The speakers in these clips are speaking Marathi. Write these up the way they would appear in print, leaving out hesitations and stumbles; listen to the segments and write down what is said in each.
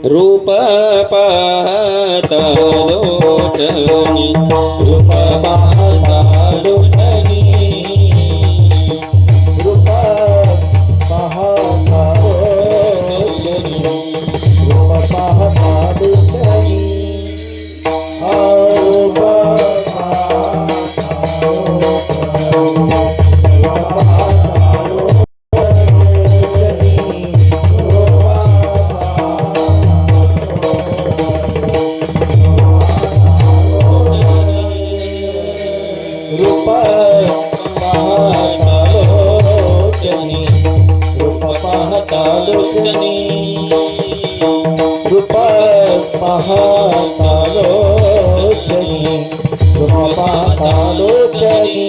रूप पाहता लोचनी रूप पाहता लोचनी रूप पाहता लोचनी रूप पाहता लोचनी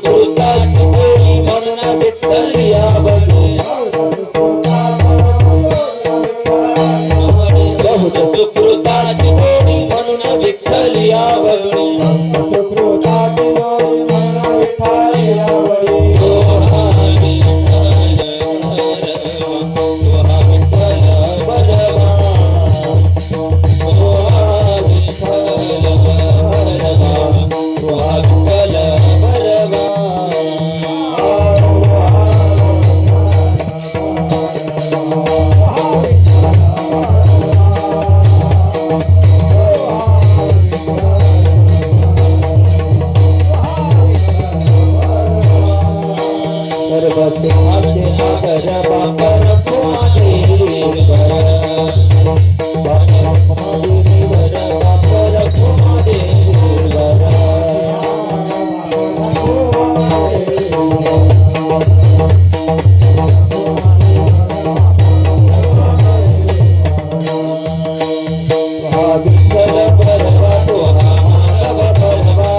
रूप आचे आगर बापर कुमादेवी वर बापर कुमादेवी वर विठ्ठल बरवा तो माधव बरवा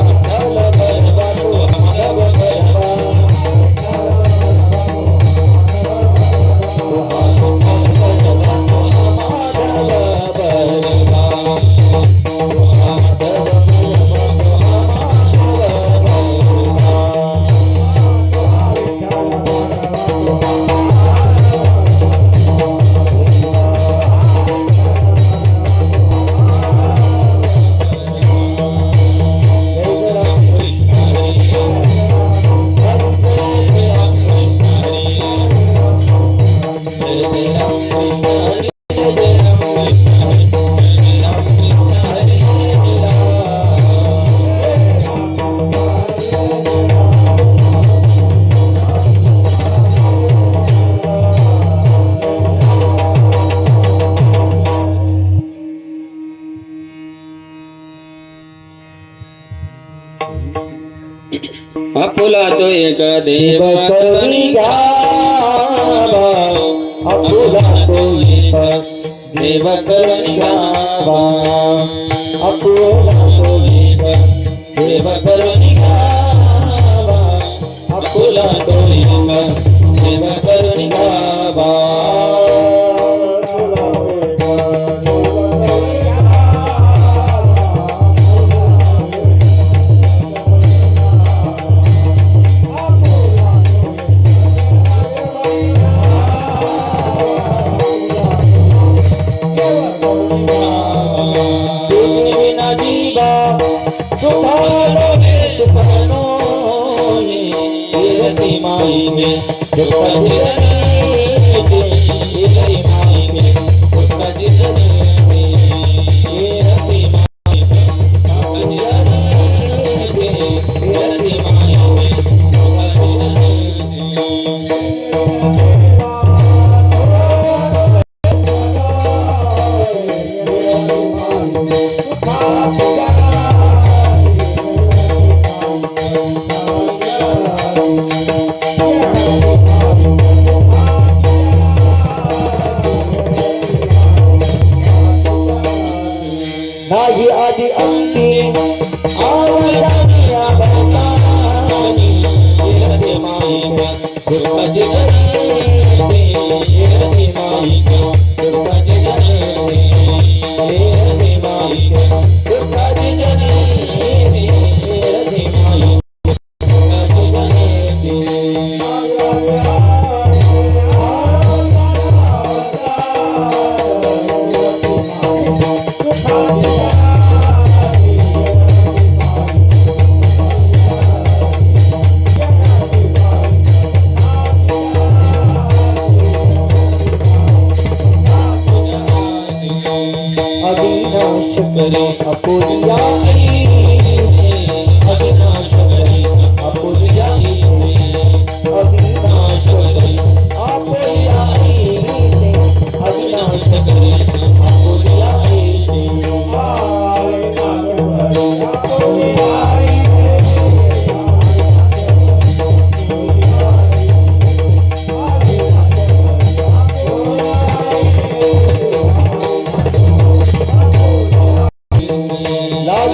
विठ्ठल बरवा तो माधव बरवा आपुला तो एक देव करुणी गावा आपुला तो एक देव करुणी गावा आपुला तो एक देव करुणी गावा आपुला तो एक देव करुणी गावा माई में नाही आदि अंती आवडनिया बसानी येरते माईका दुर्गाचे जनते येरते माईका दुर्गाचे जनते येरते माईका दुर्गाचे जनते येरते माईका दुर्गाचे अविनाश करे अपुरिया अविनाश करे अपुरिया अविनाश करे अपुरिया अविनाश करे अपुरिया लाल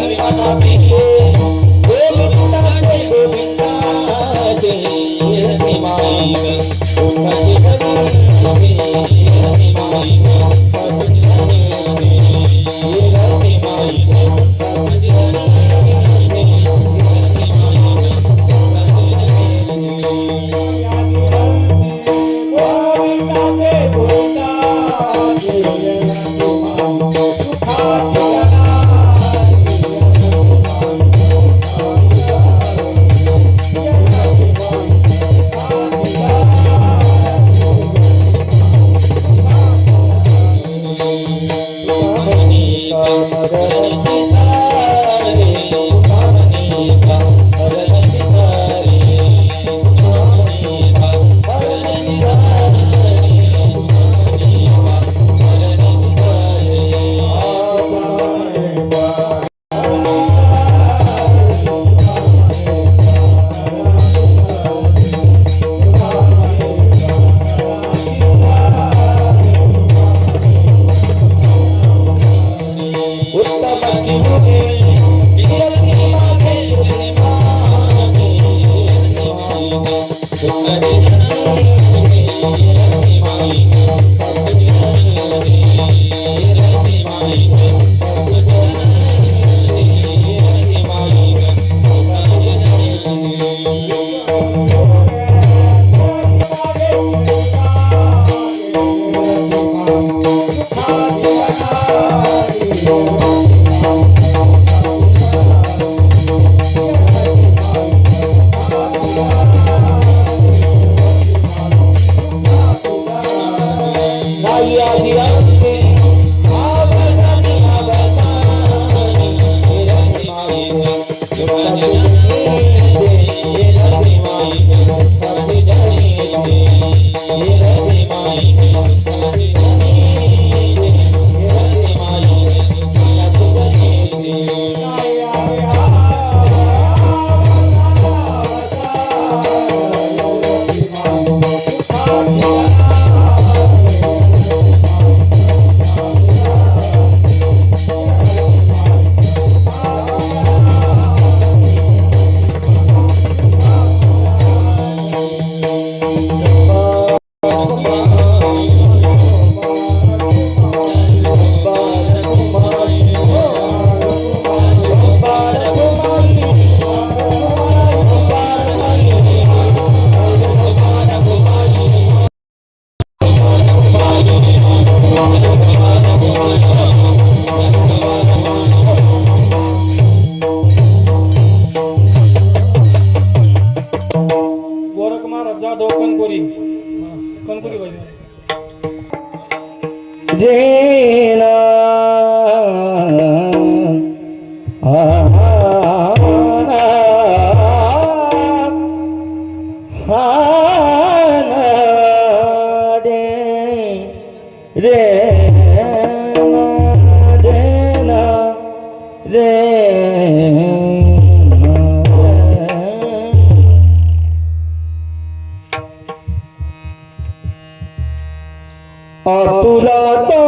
तुला तो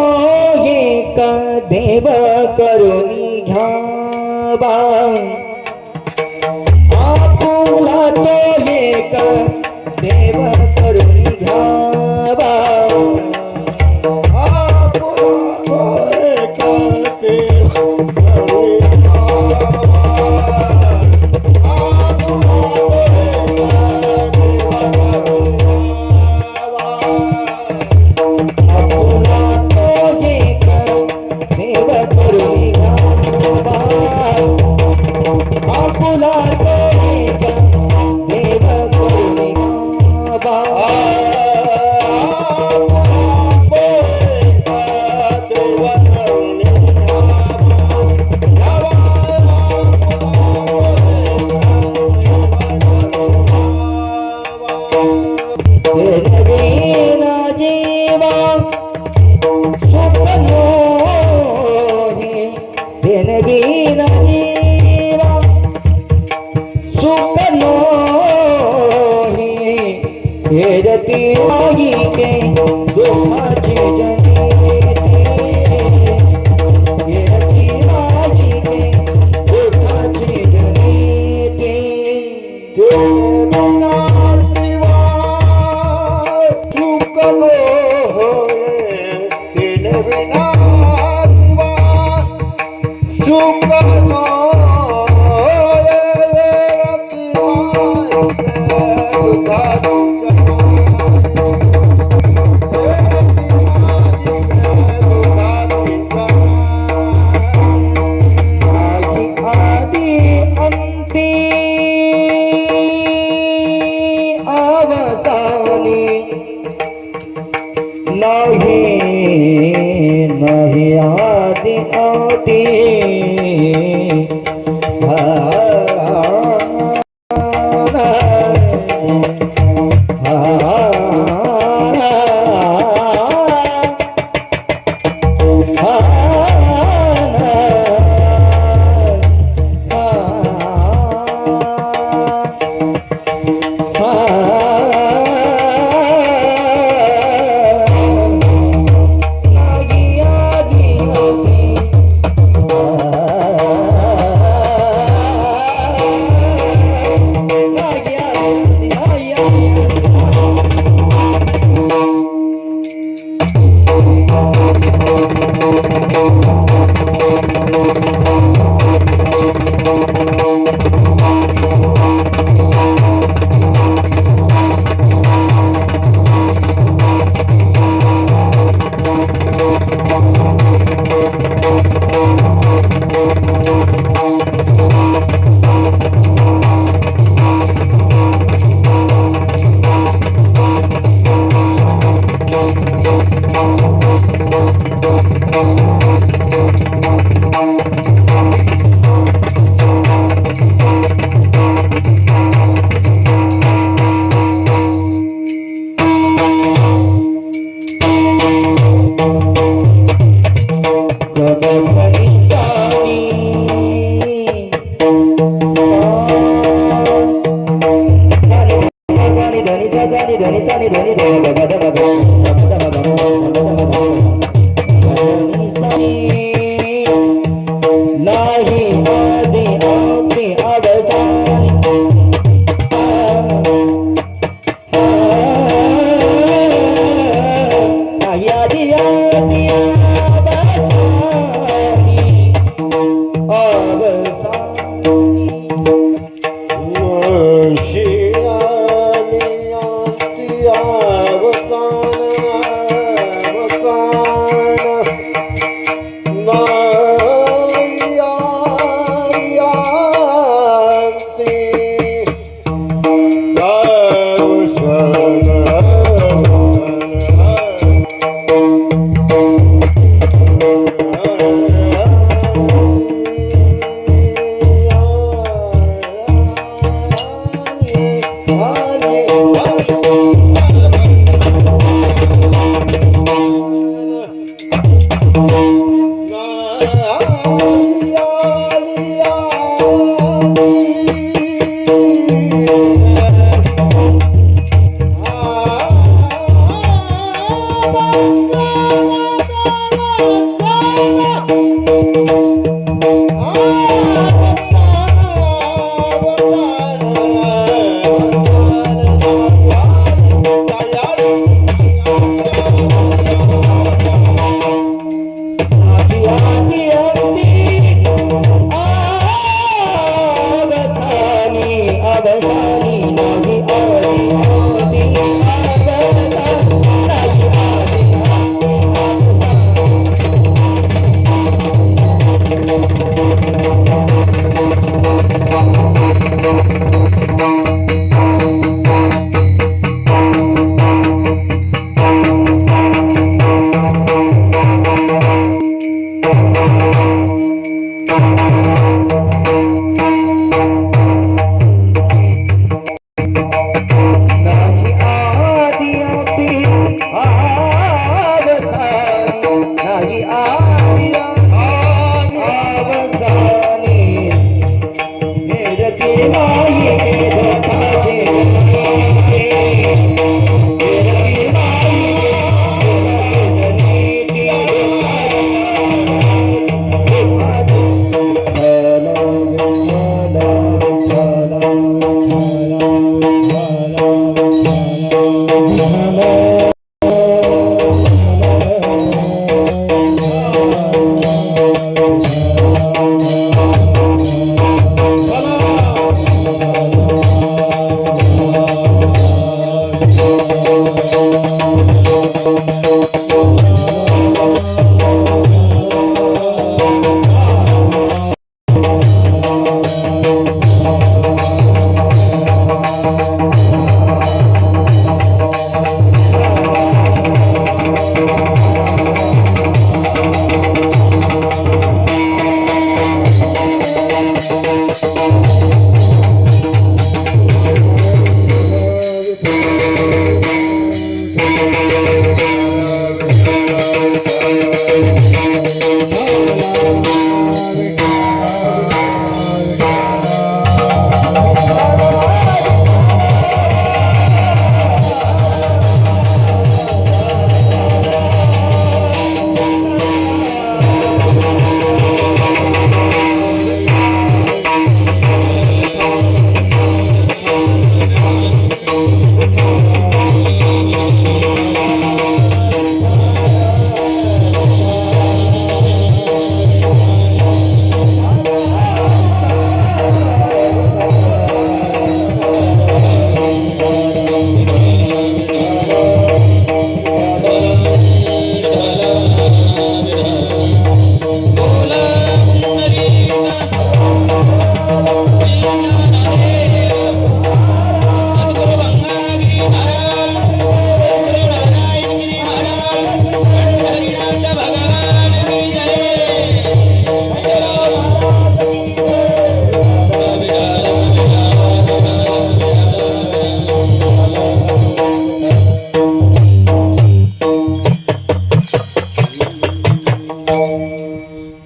एक देव करून घ्यावा, आपुला तो एक देव करून घ्यावा,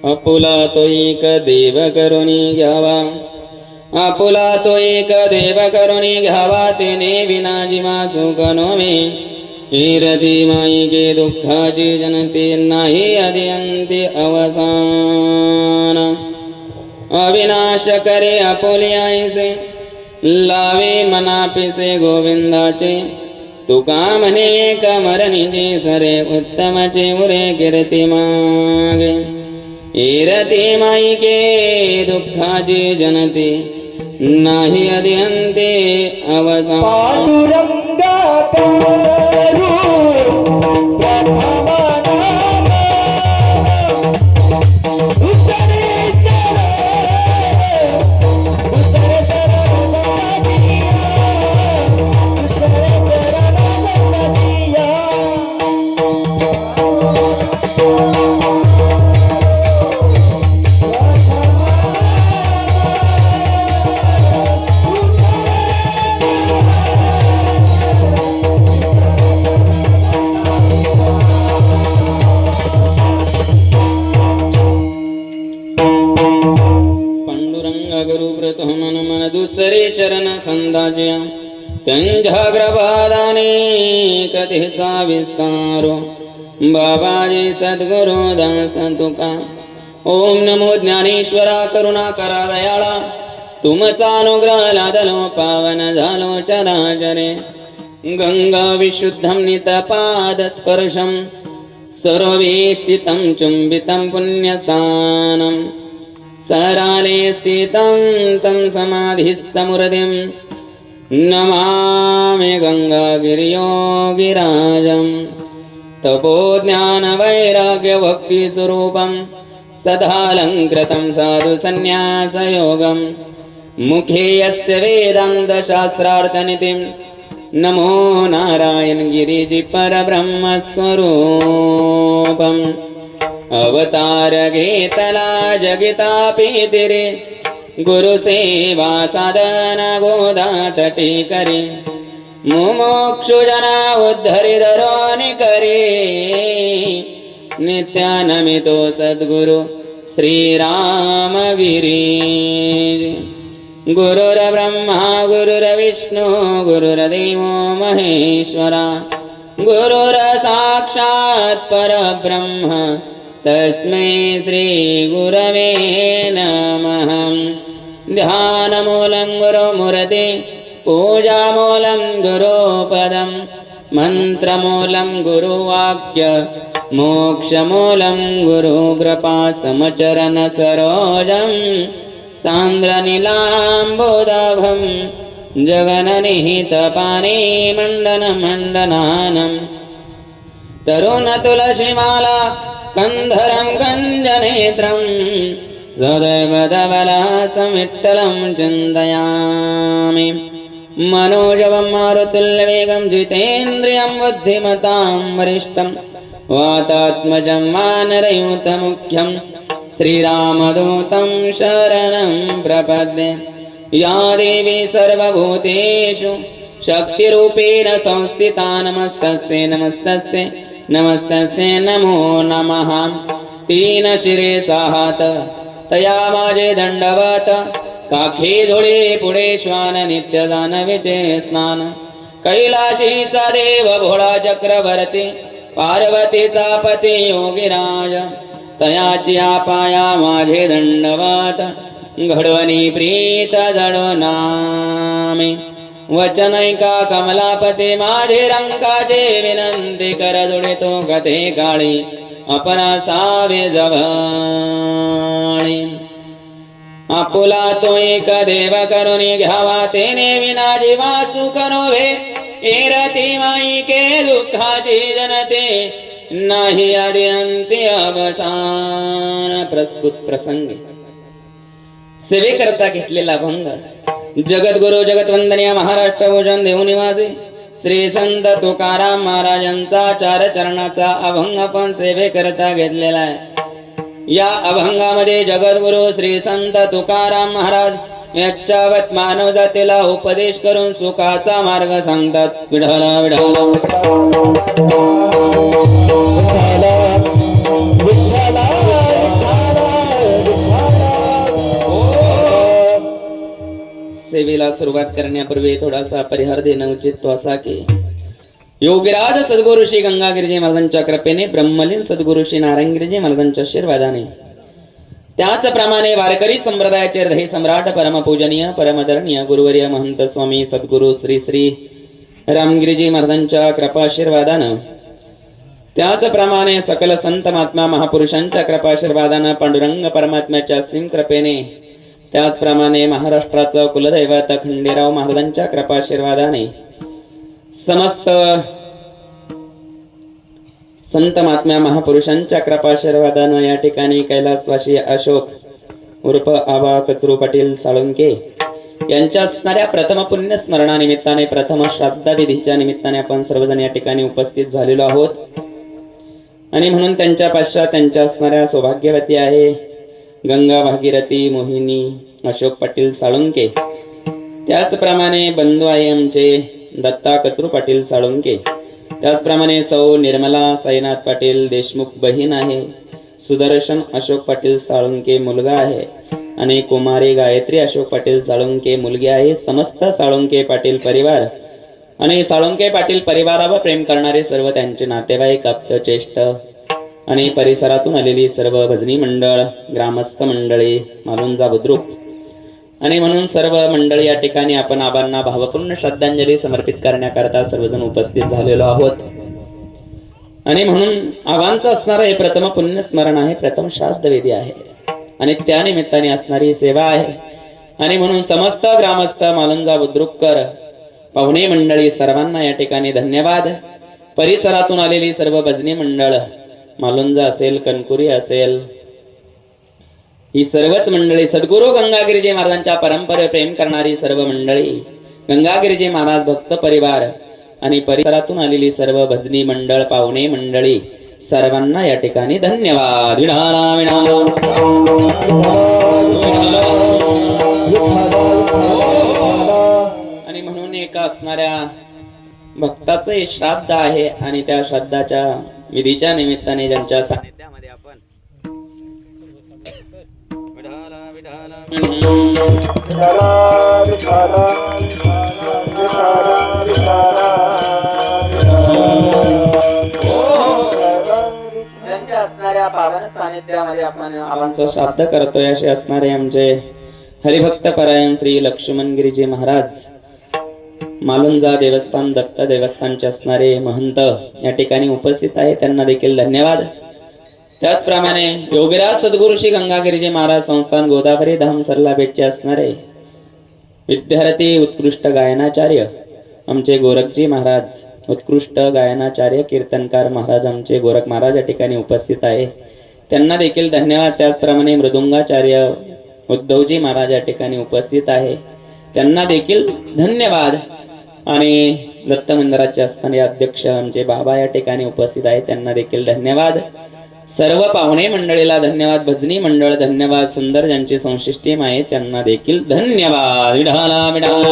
आपुला तो एक देव करुणी घ्यावा, आपुला तो एक देव करुणी घ्यावा, तेने विना जीवा सुख नोवे. कीर्ती माईके दुःखाची जनते, नाही आदि अंती अवसान. अविनाश करे आपुले आईसे, लावे मनापिसे गोविंदाचे. तुका म्हणे एक मरणीचे सरे, उत्तमचे उरे कीर्ती मागे. कीर्ती माईके दुःखाची जनते, नाही आदि अंते अवसान. पांडुरंगा करू प्रथम नाम, दुसरे चरण दिया, दुसरे चरण दिया. विराजया त्यांच्या कृपादाने कथेचा विस्तारो बाबाजी सद्गुरु दास तुका ओम नमो ज्ञानेश्वरा करुणा करा दयाळा तुमचा अनुग्रह लादलो पावन झालो चराचरे गंगा विशुद्धं नितपाद स्पर्शं सर्वेष्टितं चुंबितं पुण्यस्थानं सराले स्थितं तं समाधिस्थमुरदिं नमामि गंगागिरियोगिराजं तपो ज्ञान वैराग्य भक्ति स्वरूपं सदालंकृतं साधु संन्यासयोगं मुखे यस्य वेदान्त शास्त्रार्थनिधिं नमो नारायण गिरिजि परब्रह्म स्वरूपम् अवतार घेतला जगितापि तिरे गुरु सेवा साधन गोदा तटी करी मुमुक्षु जना उद्धरि धरोनि करी नित्यानमितो सद्गुरु श्रीरामगिरी गुरुर्ब्रह्मा गुरुर्विष्णु गुरुर्देवो महेश्वरा गुरुर्साक्षात् परब्रह्म तस्मै श्री गुरवे नमः ध्यानमूलं गुरुमूर्ति पूजामूलं गुरुपदं मन्त्रमूलं गुरुवाक्य मोक्षमूलं गुरुकृपा समचरण सरोजम् सान्द्रनीलाम्बोदभं जगननिहितपाने मण्डनमण्डनानं तरुणतुलसीमाला कन्धरं कञ्जनेत्रं सदैव धवलासं विठ्ठलं चिन्तयामि मनोजवं मारुतुल्यवेगं जितेन्द्रियं बुद्धिमतां वरिष्ठं वातात्मजं वानरयूथमुख्यं श्रीरामदूतं शरणं प्रपद्ये या देवी सर्वभूतेषु शक्तिरूपेण संस्थिता नमस्तस्यै नमस्तस्यै नमस्तस्यै नमो नमः तीन शिरे साहात तया माझे दंडवत काखे धुळे पुढे श्वान नित्य दानवीचे स्नान कैलाशीचा देव भोळा चक्रवर्ती पार्वतीचा पती योगीराज तयाची पाया माझे दंडवत घडवणी प्रीत जडोनामे वचनैका कमलापती माझे रंकाचे विनंती कर जोडितो कथे काळी अपना सावे जवळी आपुला तो एक देव करुणी घ्यावा तेने विना जीवा सुख नोवे एरती माई के दुःखाची जनते नाही आदि अंत्य अवसान प्रस्तुत प्रसंग सेवेकरता घेतलेला भंग जगद्गुरु जगतवंदनीय महाराष्ट्र भूषण देवनिवासी श्री संत तुकाराम महाराजांचा चार चरणाचा अभंग आपण सेवेकरता घेतलेला आहे या अभंगामध्ये जगद्गुरु श्री संत तुकाराम महाराज याच्यावत मानव जातीला उपदेश करून सुखाचा मार्ग सांगतात विढाला विढाला सेवेला सुरुवात करण्यापूर्वी थोडासा परिहार देणं उचित तो असा की योगीराज सद्गुरु श्री गंगागिरीजी महाराजांच्या कृपेने ब्रह्मलीन सद्गुरु श्री नारायणगिरीजी महाराजांच्या आशीर्वादाने त्याचप्रमाणे वारकरी संप्रदायाचे हृदय सम्राट परमपूजनीय परमदरणीय गुरुवर्य महंत स्वामी सद्गुरु श्री श्री रामगिरीजी महाराजांच्या कृपाशीर्वादानं त्याचप्रमाणे सकल संत महात्मा महापुरुषांच्या कृपाशीर्वादानं पांडुरंग परमात्म्याच्या असीम कृपेने त्याचप्रमाणे महाराष्ट्राचं कुलदैवत खंडेराव महाराजांच्या कृपाशीर्वादाने समस्त संत महात्म्या महापुरुषांच्या कृपाशीर्वादानं या ठिकाणी कैलासवासी अशोक उर्फ आबा कचरू पाटील साळुंके यांच्या असणाऱ्या प्रथम पुण्य स्मरणानिमित्ताने प्रथम श्राद्धाविधीच्या निमित्ताने आपण सर्वजण या ठिकाणी उपस्थित झालेलो आहोत आणि म्हणून त्यांच्या पश्चात त्यांच्या असणाऱ्या सौभाग्यवती आहे गंगा भागीरथी मोहिनी अशोक पाटील साळुंके त्याचप्रमाणे बंधू आहे आमचे दत्ता कचरू पाटील साळुंके त्याचप्रमाणे सौ निर्मला साईनाथ पाटील देशमुख बहीण आहे सुदर्शन अशोक पाटील साळुंके मुलगा आहे आणि कुमारी गायत्री अशोक पाटील साळुंके मुलगी आहे. समस्त साळुंके पाटील परिवार आणि साळुंके पाटील परिवारावर प्रेम करणारे सर्व त्यांचे नातेवाईक आप्त ज्येष्ठ आणि परिसरातून आलेली सर्व भजनी मंडळ, ग्रामस्थ मंडळी, मालुंजा बुद्रुक आणि म्हणून सर्व मंडळी या ठिकाणी आपण आबांना भावपूर्ण श्रद्धांजली समर्पित करण्याकरता सर्वजण उपस्थित झालेलो आहोत. आणि म्हणून आबांचं असणारं हे प्रथम पुण्यस्मरण आहे, प्रथम श्राद्ध विधी आहे आणि त्या निमित्ताने असणारी सेवा आहे. आणि म्हणून समस्त ग्रामस्थ, मालुंजा बुद्रुककर, पाहुणे मंडळी सर्वांना या ठिकाणी धन्यवाद. परिसरातून आलेली सर्व भजनी मंडळ, मालुंजा असेल, कणकुरी असेल, ही सर्वच मंडळी, सद्गुरू गंगागिरीजी महाराजांच्या परंपरे प्रेम करणारी सर्व मंडळी, गंगागिरीजी महाराज भक्त परिवार आणि परिसरातून आलेली सर्व भजनी मंडळ, पाहुणे मंडळी सर्वांना या ठिकाणी धन्यवाद. विढाला विढाला आणि म्हणून एका असणाऱ्या भक्ताचं हे श्राद्ध आहे आणि त्या श्राद्धाच्या विधीच्या निमित्ताने ज्यांच्या सानिध्यामध्ये आपण त्यांच्या असणाऱ्या पावन सानिध्यामध्ये आपण आबांचं श्राद्ध करतोय. असे असणारे आमचे हरिभक्त परायण श्री लक्ष्मणगिरीजी महाराज, मालुंजा देवस्थान, दत्त देवस्थानचे असणारे महंत या ठिकाणी उपस्थित आहे, त्यांना देखील धन्यवाद. त्याचप्रमाणे योगीराज सद्गुरू श्री गंगागिरीजी महाराज संस्थान गोदावरी धाम सरला भेटचे असणारे विद्यार्थी, उत्कृष्ट गायनाचार्य आमचे गोरखजी महाराज, उत्कृष्ट गायनाचार्य कीर्तनकार महाराज आमचे गोरख महाराज या ठिकाणी उपस्थित आहे, त्यांना देखील धन्यवाद. त्याचप्रमाणे मृदुंगाचार्य उद्धवजी महाराज या ठिकाणी उपस्थित आहे, त्यांना देखील धन्यवाद. आणि दत्त मंदिराचे असणारे अध्यक्ष आमचे बाबा या ठिकाणी उपस्थित आहे, त्यांना देखील धन्यवाद. सर्व पाहुणे मंडळीला धन्यवाद, भजनी मंडळ धन्यवाद, सुंदर ज्यांची संशिष्टी आहे त्यांना देखील धन्यवाद. विढाला विढाला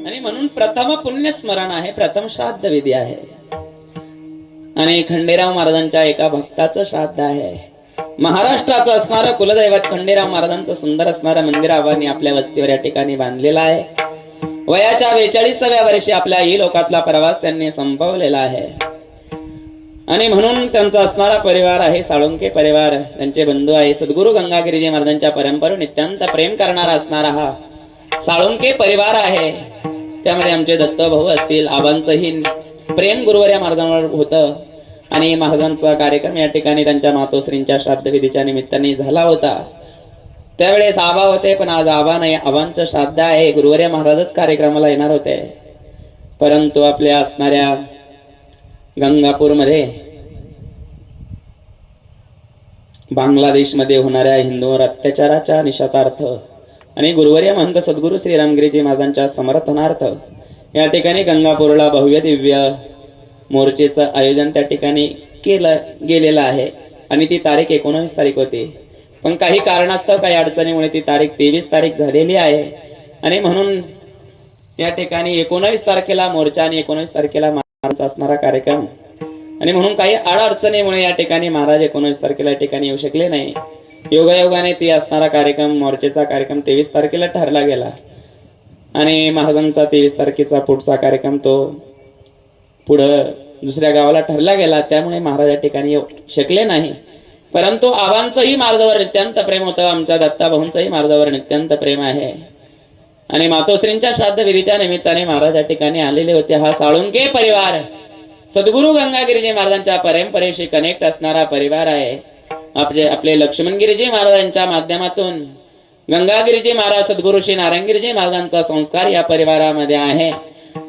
आणि म्हणून प्रथम पुण्यस्मरण आहे, प्रथम श्राद्ध विधी आहे आणि खंडेराव महाराजांच्या एका भक्ताचं श्राद्ध आहे. महाराष्ट्राचं असणारं कुलदैवत खंडेराव महाराजांचं सुंदर असणारं मंदिर आबांनी आपल्या वस्तीवर या ठिकाणी बांधलेलं आहे. वयाच्या 42व्या वर्षी आपल्या ही लोकातला प्रवास त्यांनी संपवलेला आहे आणि म्हणून त्यांचा असणारा परिवार आहे साळुंके परिवार, त्यांचे बंधू आहे सद्गुरू गंगागिरीजी महाराजांच्या परंपरेवर नित्यांत प्रेम करणारा असणारा हा साळुंके परिवार आहे. त्यामध्ये आमचे दत्त भाऊ असतील, आबांचंही प्रेम गुरुवर्या महाराजांवर होतं आणि महाराजांचा कार्यक्रम या ठिकाणी त्यांच्या मातोश्रींच्या श्राद्धविधीच्या निमित्ताने झाला होता. त्यावेळेस आबा होते, पण आज आबा नाही, आबांचं श्राद्ध आहे. गुरुवर्या महाराजच कार्यक्रमाला येणार होते, परंतु आपल्या असणाऱ्या गंगापूरमध्ये बांगलादेशमध्ये होणाऱ्या हिंदूंवर अत्याचाराच्या निषेधार्थ आणि गुरुवर्य महंत सद्गुरू श्रीरामगिरीजी महाराजांच्या समर्थनार्थ या ठिकाणी गंगापूरला भव्य दिव्य मोर्चेचं आयोजन त्या ठिकाणी केलं गेलेलं आहे आणि ती तारीख 19 तारीख होती, पण काही कारणास्तव काही अडचणीमुळे ती तारीख 23 तारीख झालेली आहे आणि म्हणून या ठिकाणी 19 तारखेला मोर्चा आणि 19 तारखेला महाराजांचा असणारा कार्यक्रम आणि म्हणून काही अडचणीमुळे या ठिकाणी महाराज 19 तारखेला या ठिकाणी येऊ शकले नाही. योगायोगाने ती असणारा कार्यक्रम, मोर्चेचा कार्यक्रम 23 तारखेला ठरला गेला आणि महाराजांचा 23 तारखेचा पुढचा कार्यक्रम तो पुढं दुसऱ्या गावाला ठरला गेला, त्यामुळे महाराज या ठिकाणी येऊ शकले नाही. परंतु आबांचंही महाराजांवर नित्यांत प्रेम होतं, आमच्या दत्ताभाऊंचंही महाराजांवर नित्यांत प्रेम आहे आणि मातोश्रींच्या श्राद्धविधीच्या निमित्ताने महाराज या ठिकाणी आलेले होते. हा साळुंके परिवार सद्गुरू गंगागिरीजी महाराजांच्या परंपरेशी कनेक्ट असणारा परिवार आहे. आपले लक्ष्मणगिरीजी महाराजांच्या माध्यमातून गंगागिरीजी महाराज सद्गुरू श्री नारायणगिरीजी महाराजांचा संस्कार या परिवारामध्ये आहे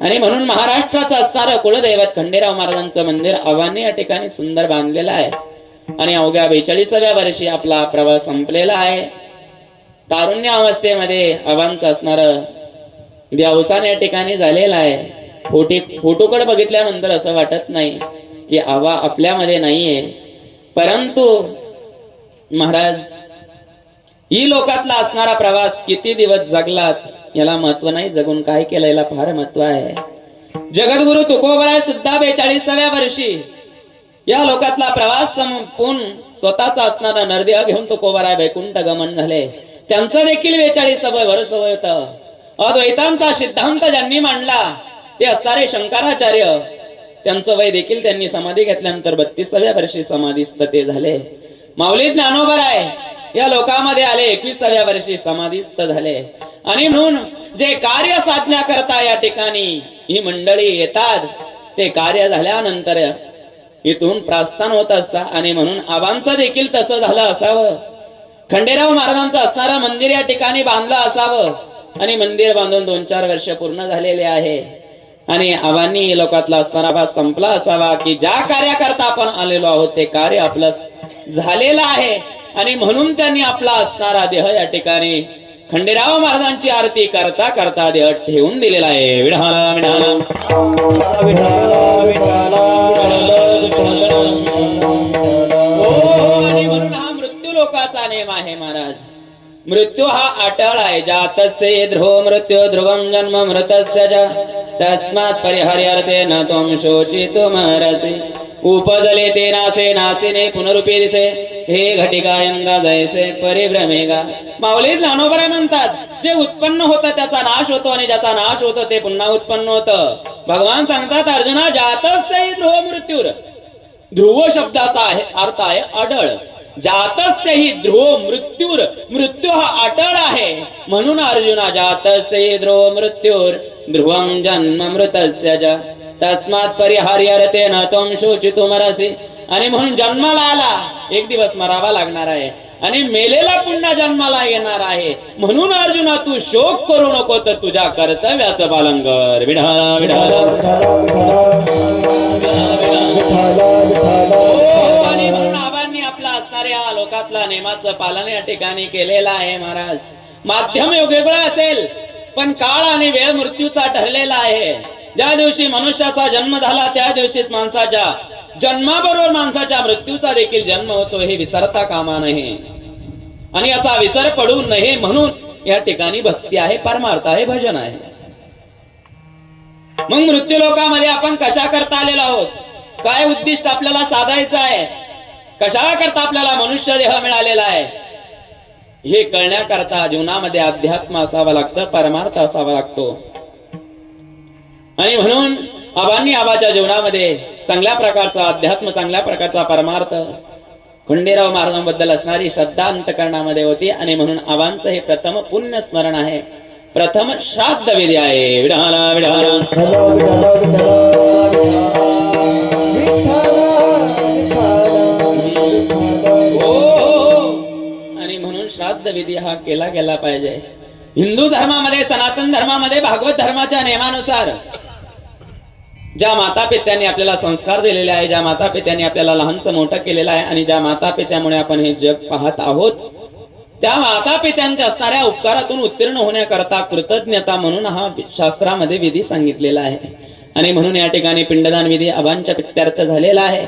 आणि म्हणून महाराष्ट्राचं असणारं कुलदैवत खंडेराव महाराजांचं मंदिर आव्हाने या ठिकाणी सुंदर बांधलेलं आहे आणि अवघ्या 42व्या वर्षी आपला प्रवास संपलेला आहे. तारुण्य अवस्थेमध्ये आव्हांचं असणारं देवसान या ठिकाणी झालेलं आहे. फोटोकडे बघितल्यानंतर असं वाटत नाही की आवा आपल्यामध्ये नाहीये, परंतु महाराज ही लोकातला असणारा प्रवास किती दिवस जगलात याला महत्व नाही, जगून काय केलं याला फार महत्व आहे. जगद्गुरु तुकोबराय सुद्धा 42व्या वर्षी या लोकातला प्रवास संपून स्वतःचा असणारा नरदेह घेऊन तुकोबाराय वैकुंठ गमन झाले. त्यांचं देखील 42 वर्ष वय होतं. अद्वैतांचा सिद्धांत ज्यांनी मांडला ते असणारे शंकराचार्य, त्यांचं वय देखील त्यांनी समाधी घेतल्यानंतर 32व्या वर्षी समाधीस्थ ते झाले. माऊली ज्ञानोबराय या लोकांमध्ये आले, 21व्या वर्षी समाधीस्थ झाले. आणि म्हणून जे कार्य साधण्या करता या ठिकाणी ही मंडळी येतात, ते कार्य झाल्यानंतर इथून प्रस्थान होत असता. आणि म्हणून आबांचं देखील तसं झालं असावं. खंडेराव महाराजांचं असणारं मंदिर या ठिकाणी बांधलं असावं. आणि मंदिर बांधून 2-4 वर्ष पूर्ण झालेले आहे. आणि आबांनी लोकातला असणारा भाग संपला असावा की ज्या कार्याकरता आपण आलेलो आहोत ते कार्य आपलं झालेलं आहे. आणि म्हणून त्यांनी आपला असणारा देह या ठिकाणी खंडेराव महाराजांची आरती करता करता देह ठेवून दिलेला आहे. विढाला विढाला आणि म्हणून हा मृत्यू लोकाचा नेम आहे महाराज. मृत्यू हा अटळ आहे. जातस्य ध्रुव मृत्यू ध्रुवम जन्म मृतस्य च तस्मात् परिहर्यते न त्वं शोचितुमर्हसि. उपजले ते नासे नासिने पुनरुपी दिसे हे घटिका यंद्रा जैसे परिभ्रमेगा. माऊली ज्ञानोबराय म्हणतात, जे उत्पन्न होतं त्याचा नाश होतो आणि ज्याचा नाश होतो ते पुन्हा उत्पन्न होतं. भगवान सांगतात अर्जुना, जातस्य ध्रुव मृत्यूर. ध्रुव शब्दाचा अर्थ आहे अडळ. जातस्य ध्रुव मृत्यूर. मृत्यू हा अटळ आहे. म्हणून अर्जुना जातस्य ध्रुव मृत्यूर ध्रुवम जन्म मृतस्य च तस्मात् परिहर्यते न त्वं शोचितुमर्हसि. आणि म्हणून जन्माला आला एक दिवस मरावा लागणार आहे आणि मेलेला पुन्हा जन्माला येणार आहे. म्हणून अर्जुना तू शोक करू नको, तर तुझ्या कर्तव्याचं पालन कर. विढाला विढाला आणि म्हणून आबांनी आपला असणाऱ्या लोकातला नेमाचं पालन या ठिकाणी केलेलं आहे महाराज. माध्यम वेगवेगळं असेल पण काळ आणि वेळ मृत्यूचा ठरलेला आहे. ज्या दिवशी मनुष्याचा जन्म झाला त्या दिवशीच माणसाच्या जन्माबरोबर माणसाच्या मृत्यूचा देखील जन्म होतो, हे विसरता कामा नये. आणि याचा विसर पडू नये म्हणून या ठिकाणी भक्ती आहे, परमार्थ आहे, भजन आहे. मग मृत्यू लोकामध्ये आपण कशा करता आलेलो आहोत, काय उद्दिष्ट आपल्याला साधायचं आहे, कशा करता आपल्याला मनुष्य देह मिळालेला आहे, हे कळण्याकरता जीवनामध्ये अध्यात्म असावा लागतं, परमार्थ असावा लागतो. आणि म्हणून आबांनी आबाच्या जीवनामध्ये चांगल्या प्रकारचा अध्यात्म, चांगल्या प्रकारचा परमार्थ, खंडेराव महाराजांबद्दल असणारी श्रद्धा अंतकरणामध्ये होती. आणि म्हणून आबांचं हे प्रथम पुण्य स्मरण आहे, प्रथम श्राद्ध विधी आहे. विढाला विढाला आणि म्हणून श्राद्ध विधी हा केला गेला पाहिजे. हिंदू धर्मामध्ये, सनातन धर्मामध्ये, भागवत धर्माच्या नियमानुसार ज्या माता पित्यांनी आपल्याला संस्कार दिलेले आहे, ज्या माता पित्यांनी आपल्याला लहानचं मोठं केलेलं आहे आणि ज्या माता पित्यामुळे आपण हे जग पाहत आहोत, त्या माता पित्यांच्या असणाऱ्या उपकारातून उत्तीर्ण होण्याकरता कृतज्ञता म्हणून हा शास्त्रामध्ये विधी सांगितलेला आहे. आणि म्हणून या ठिकाणी पिंडदान विधी आबांच्या पित्यार्थ झालेला आहे,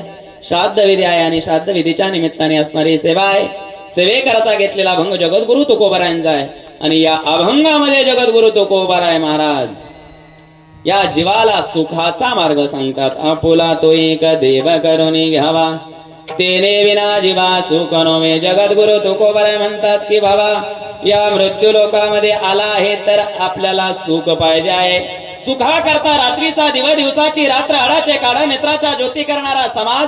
श्राद्ध विधी आहे. आणि श्राद्ध विधीच्या निमित्ताने असणारी सेवा आहे. सेवेकरता घेतलेला अभंग जगद्गुरु तुकोबारायांचा आहे. आणि या अभंगामध्ये जगद्गुरु तुकोबाराय महाराज या जीवाला सुखाचा मार्ग सांगतात. आपुला तो एक देव करुणी घ्यावा, तेने विना जीवा सुख नोवे. जगद्गुरु तुकोबाराय म्हणतात की बाबा, या मृत्यू लोकामध्ये आला आहे तर आपल्याला सुख पाहिजे आहे. सुखा करता रात्रीचा दिवा, दिवसाची रात्र, आळाचे काळा, नेत्राच्या ज्योती करणारा समाज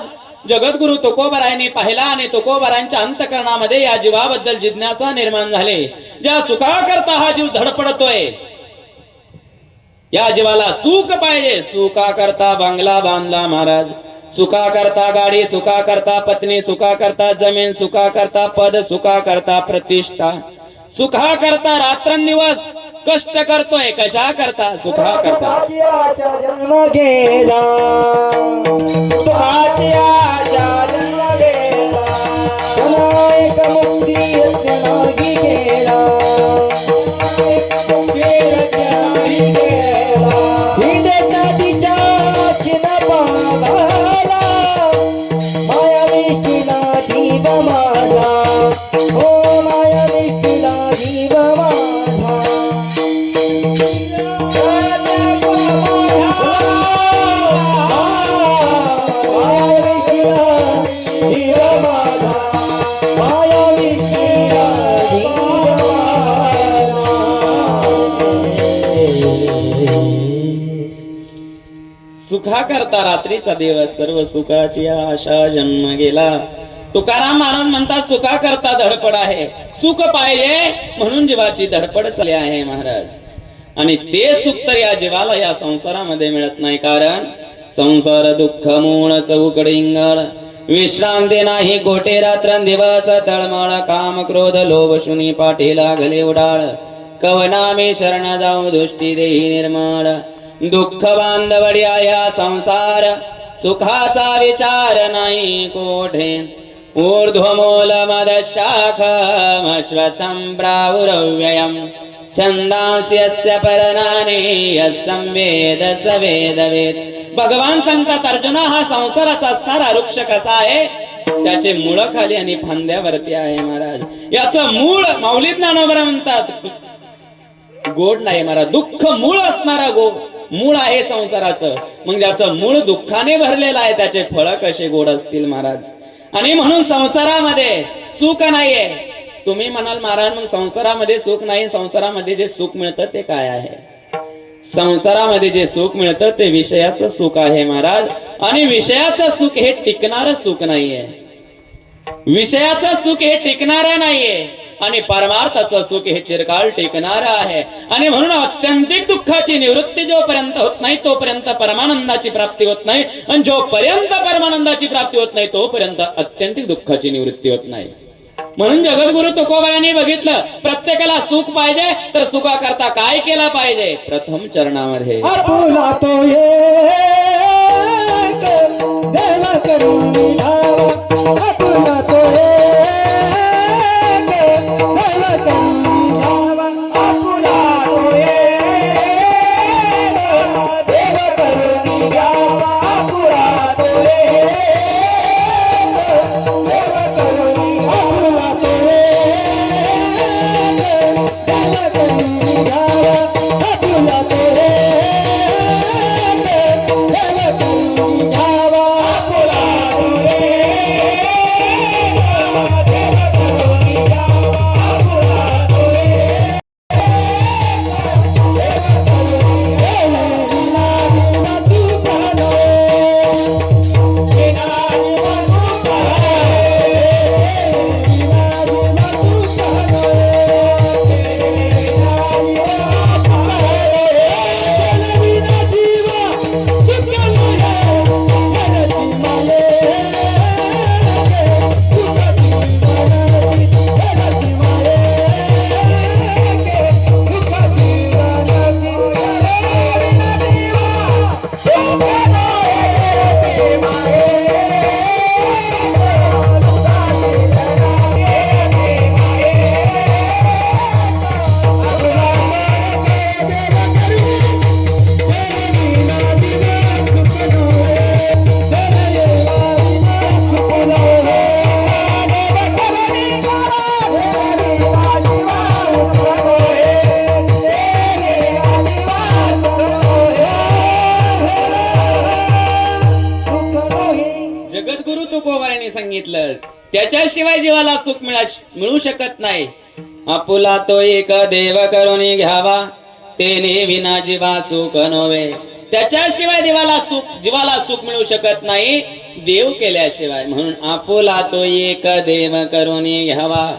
जगद्गुरु तुकोबारायांनी पाहिला. आणि तुकोबारायांच्या अंतकरणामध्ये या जीवाबद्दल जिज्ञासा निर्माण झाली. ज्या सुखा करता हा जीव धडपडतोय, या जीवाला सुख पाहिजे. सुखा करता बंगला बांधला महाराज, सुखा करता गाडी, सुखा करता पत्नी, सुखा करता जमीन, सुखा करता पद, सुखा करता प्रतिष्ठा, सुखा करता रात्रंदिवस कष्ट करतोय. कशा करता? सुखा करता. जन्म गेला, जन्म गेला, एक मुक्ती मार्गी गेला, माया विष्टीला जीव माझा, हो माया विष्टीला जीव माझा. माया विष्टीला सुखा करता रात्रीचा दिवस सर्व सुखाची आशा जन्म गेला. तुकाराम महाराज म्हणतात सुखा करता धडपड आहे, सुख पाहिजे म्हणून जीवाची धडपड चालली आहे महाराज. आणि ते सुख तर या जीवाला या संसारामध्ये मिळत नाही. कारण संसार दुःख मूळ चौकड इंगळ, विश्रांती नाही कोठे रात्रंदिवस तळमळ, काम क्रोध लोभ शुनी पाठी लागले उडाळ, कवना मी शरण जाऊ दृष्टी देही निर्मळ. दुःख बांधवड्या या संसार, सुखाचा विचार नाही कोठे, ऊर्ध्वमूल मदशाखमश्वतं प्रावुरव्ययम्, छंदांस्यस्य परनाने यस्तं वेद स वेदवेद. भगवान सांगतात अर्जुना, हा संसाराचा असणारा वृक्ष कसा आहे, त्याचे मूळ खाली आणि फांद्यावरती आहे महाराज. याचं मूळ माऊली ज्ञानोबा म्हणतात गोड नाही महाराज, दुःख मूळ असणारा मूळ आहे संसाराचं. मग ज्याचं मूळ दुःखाने भरलेलं आहे त्याचे फळ कसे गोड असतील महाराज. आणि म्हणून संसारामध्ये सुख नाहीये. तुम्ही म्हणाल महाराज मग संसारामध्ये सुख नाही, संसारामध्ये जे सुख मिळतं ते काय आहे? संसारामध्ये जे सुख मिळतं ते विषयाचं सुख आहे महाराज. आणि विषयाचं सुख हे टिकणारं सुख नाहीये. विषयाचं सुख हे टिकणारं नाहीये आणि परमार्थाचं सुख हे चिरकाल टिकणारं आहे. आणि म्हणून अत्यंतिक दुःखाची निवृत्ती जोपर्यंत होत नाही तोपर्यंत परमानंदाची प्राप्ती होत नाही. आणि जोपर्यंत परमानंदाची प्राप्ती होत नाही तोपर्यंत अत्यंतिक दुःखाची निवृत्ती होत नाही. म्हणून जगद्गुरु तुकोबारायांनी बघितलं प्रत्येकाला सुख पाहिजे तर सुखा करता काय केला पाहिजे. प्रथम चरणामध्ये आपुला तो एक देव करून घ्यावा, आपुला तो एक देव करून घ्यावा, आपुला तो एक देव करून घ्यावा, आपुला तो एक देव करून घ्यावा, आपुला तो एक देव करून घ्यावा, आपुला तो सांगितलं त्याच्याशिवाय जीवाला सुख मिळू शकत नाही. आपुला तो एक देव करून घ्यावा, तेने विना जीवा सुख नव्हे. त्याच्याशिवाय जीवाला सुख मिळू शकत नाही देव केल्याशिवाय. म्हणून आपुला तो एक देव करून घ्यावा,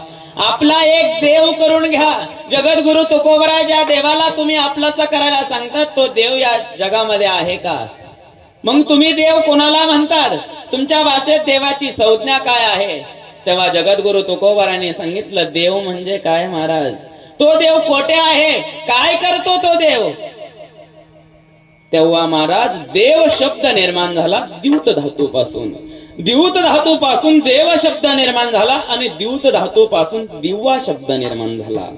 आपला एक देव करून घ्या. जगद्गुरु तुकोबराय ज्या देवाला तुम्ही आपलंसं करायला सांगतात तो देव या जगामध्ये आहे का? मग तुम्ही देव कोणाला म्हणतात? तुमच्या भाषेत देवाची संज्ञा काय आहे? तेव्हा जगद्गुरु तुकोबरायांनी सांगितलं देव म्हणजे काय महाराज. तो देव कोठे आहे, काय करतो तो देव? तेव्हा महाराज देव शब्द निर्माण झाला द्यूत धातूपासून. द्यूत धातूपासून देव शब्द निर्माण झाला आणि द्यूत धातूपासून दिवा शब्द निर्माण झाला.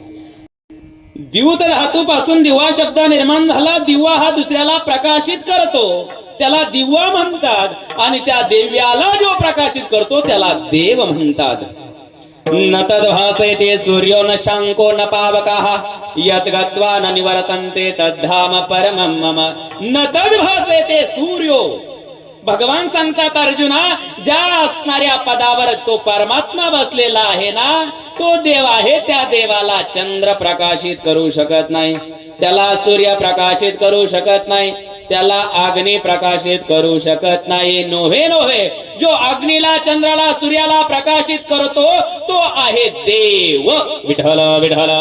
द्यूत धातूपासून दिवा शब्द निर्माण झाला. दिवा हा दुसऱ्याला प्रकाशित करतो त्याला दिवा म्हणतात आणि त्या दिव्याला जो प्रकाशित करतो त्याला देव म्हणतात. न तद्भासयते सूर्यो न शांको न पावकः यत् गत्वा न निवर्तन्ते तद्धाम परमं मम. न तद्भासयते सूर्यो, भगवान सांगतात अर्जुना ज्या असणाऱ्या पदावर तो परमात्मा बसलेला आहे ना तो देव आहे. त्या देवाला चंद्र प्रकाशित करू शकत नाही, त्याला सूर्य प्रकाशित करू शकत नाही, त्याला अग्नी प्रकाशित करू शकत नाही. नोव्हे नोव्हे जो अग्नीला चंद्राला सूर्याला प्रकाशित करतो तो आहे देव. विठ्ठल विठ्ठल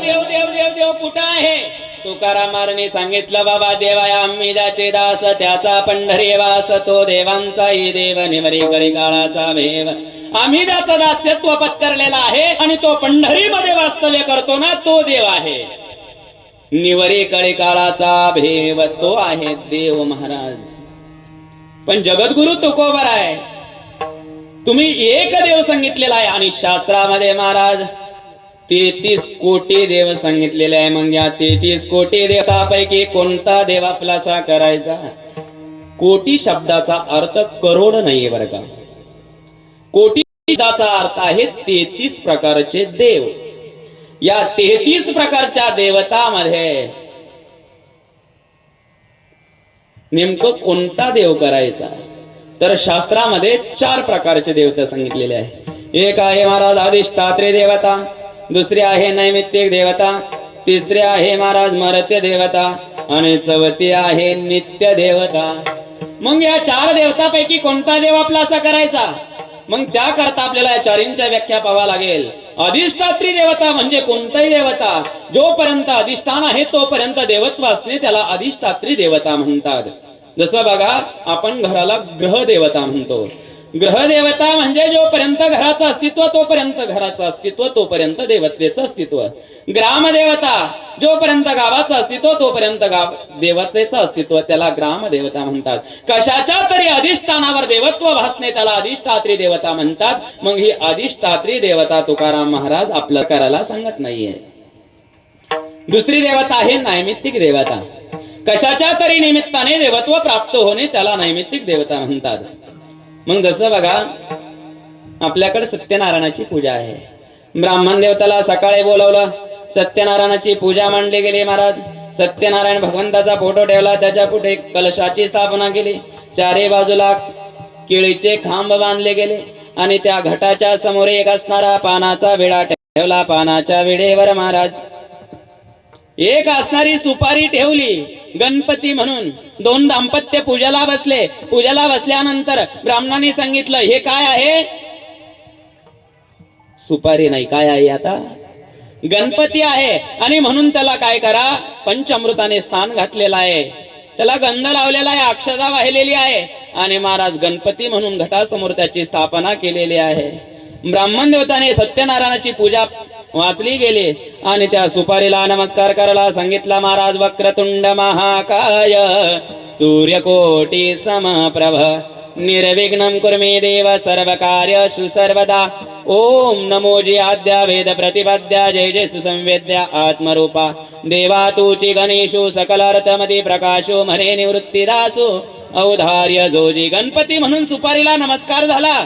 देव देव देव देव कुठं आहे? तुकाराम महाराजांनी सांगितलं बाबा देवाय आम्ही ज्याचे दास त्याचा पंढरी वास तो देवांचाही देव निवरी कळी काळाचा भेव. आम्ही ज्याचं दास्यत्व पत्करलेला आहे आणि तो पंढरीमध्ये वास्तव्य करतो ना तो देव आहे. निवरी कळी काळाचा भेव तो आहे देव महाराज. पण जगद्गुरु तुकोबर आहे. तुम्ही एक देव सांगितलेला आहे आणि शास्त्रामध्ये महाराज 33 कोटी देव सांगितलेले आहे. मग या 33 कोटी देवतापैकी कोणता देव आपलासा करायचा? कोटी शब्दाचा अर्थ करोड नाहीये बरं का. कोटी शब्दाचा अर्थ आहे 33 प्रकारचे देव. या 33 प्रकारच्या देवतामध्ये नेमकं कोणता देव करायचा? तर शास्त्रामध्ये 4 प्रकारचे देवता सांगितलेले आहे. एक आहे महाराज अधिष्ठात्री देवता, दुसरी आहे नैमित्तिक देवता, तिसरी आहे महाराज मर्त्य देवता आणि चौथी आहे नित्य देवता. मग या 4 देवतापैकी कोणता देव आपला असा करायचा? मग त्याकरता आपल्याला या 4ंच्या व्याख्या पाहावा लागेल. अधिष्ठात्री देवता म्हणजे कोणताही देवता जोपर्यंत अधिष्ठान आहे तोपर्यंत देवत्व असणे त्याला अधिष्ठात्री देवता म्हणतात. जसं बघा आपण घराला ग्रह देवता म्हणतो. ग्रह देवता म्हणजे जोपर्यंत घराचं अस्तित्व तोपर्यंत घराचं अस्तित्व तोपर्यंत देवतेचं अस्तित्व. ग्रामदेवता जोपर्यंत गावाचं अस्तित्व तोपर्यंत देवतेचं अस्तित्व त्याला ग्रामदेवता म्हणतात. कशाच्या तरी अधिष्ठानावर देवत्व भासणे त्याला अधिष्ठात्री देवता म्हणतात. मग ही अधिष्ठात्री देवता तुकाराम महाराज आपलं करायला सांगत नाहीये. दुसरी देवता आहे नैमित्तिक देवता. कशाच्या तरी निमित्ताने देवत्व प्राप्त होणे त्याला नैमित्तिक देवता म्हणतात. मग जसं बघा आपल्याकडे सत्यनारायणाची पूजा आहे. ब्राह्मण देवताला सकाळी बोलवलं, सत्यनारायणाची पूजा मांडली गेली. महाराज सत्यनारायण भगवंताचा फोटो ठेवला, त्याच्या पुढे कलशाची स्थापना केली. 4 बाजूला केळीचे खांब बांधले गेले आणि त्या घटाच्या समोर एक असणारा पानाचा विडा ठेवला. पानाच्या विडेवर महाराज एक असणारी सुपारी ठेवली गणपती म्हणून. 2 दाम्पत्य पूजाला बसले. पूजाला बसल्यानंतर ब्राह्मणांनी सांगितलं हे काय आहे? सुपारी नाही, काय आहे आता? गणपती आहे. आणि म्हणून त्याला काय करा, पंचामृताने स्नान घातलेला आहे, त्याला गंध लावलेला आहे, अक्षता वाहिलेली आहे आणि महाराज गणपती म्हणून घटासमोर त्याची स्थापना केलेली आहे. ब्राह्मण देवताने सत्यनारायणाची पूजा वाचली गेली आणि त्या सुपारीला नमस्कार करायला सांगितला. महाराज वक्रतुंड महाकाय सूर्यकोटी समप्रभ निर्विघ्नं कुर्मे देव सर्व कार्येषु सर्वदा. ओम नमो जी आद्या वेद प्रतिपद्या जय जय सुसंवेद्या आत्मरूपा देवा तुची गणेशो सकल अर्थमती प्रकाशो मरे निवृत्तीदासो औदार्य जोजी. गणपती म्हणून सुपारीला नमस्कार झाला.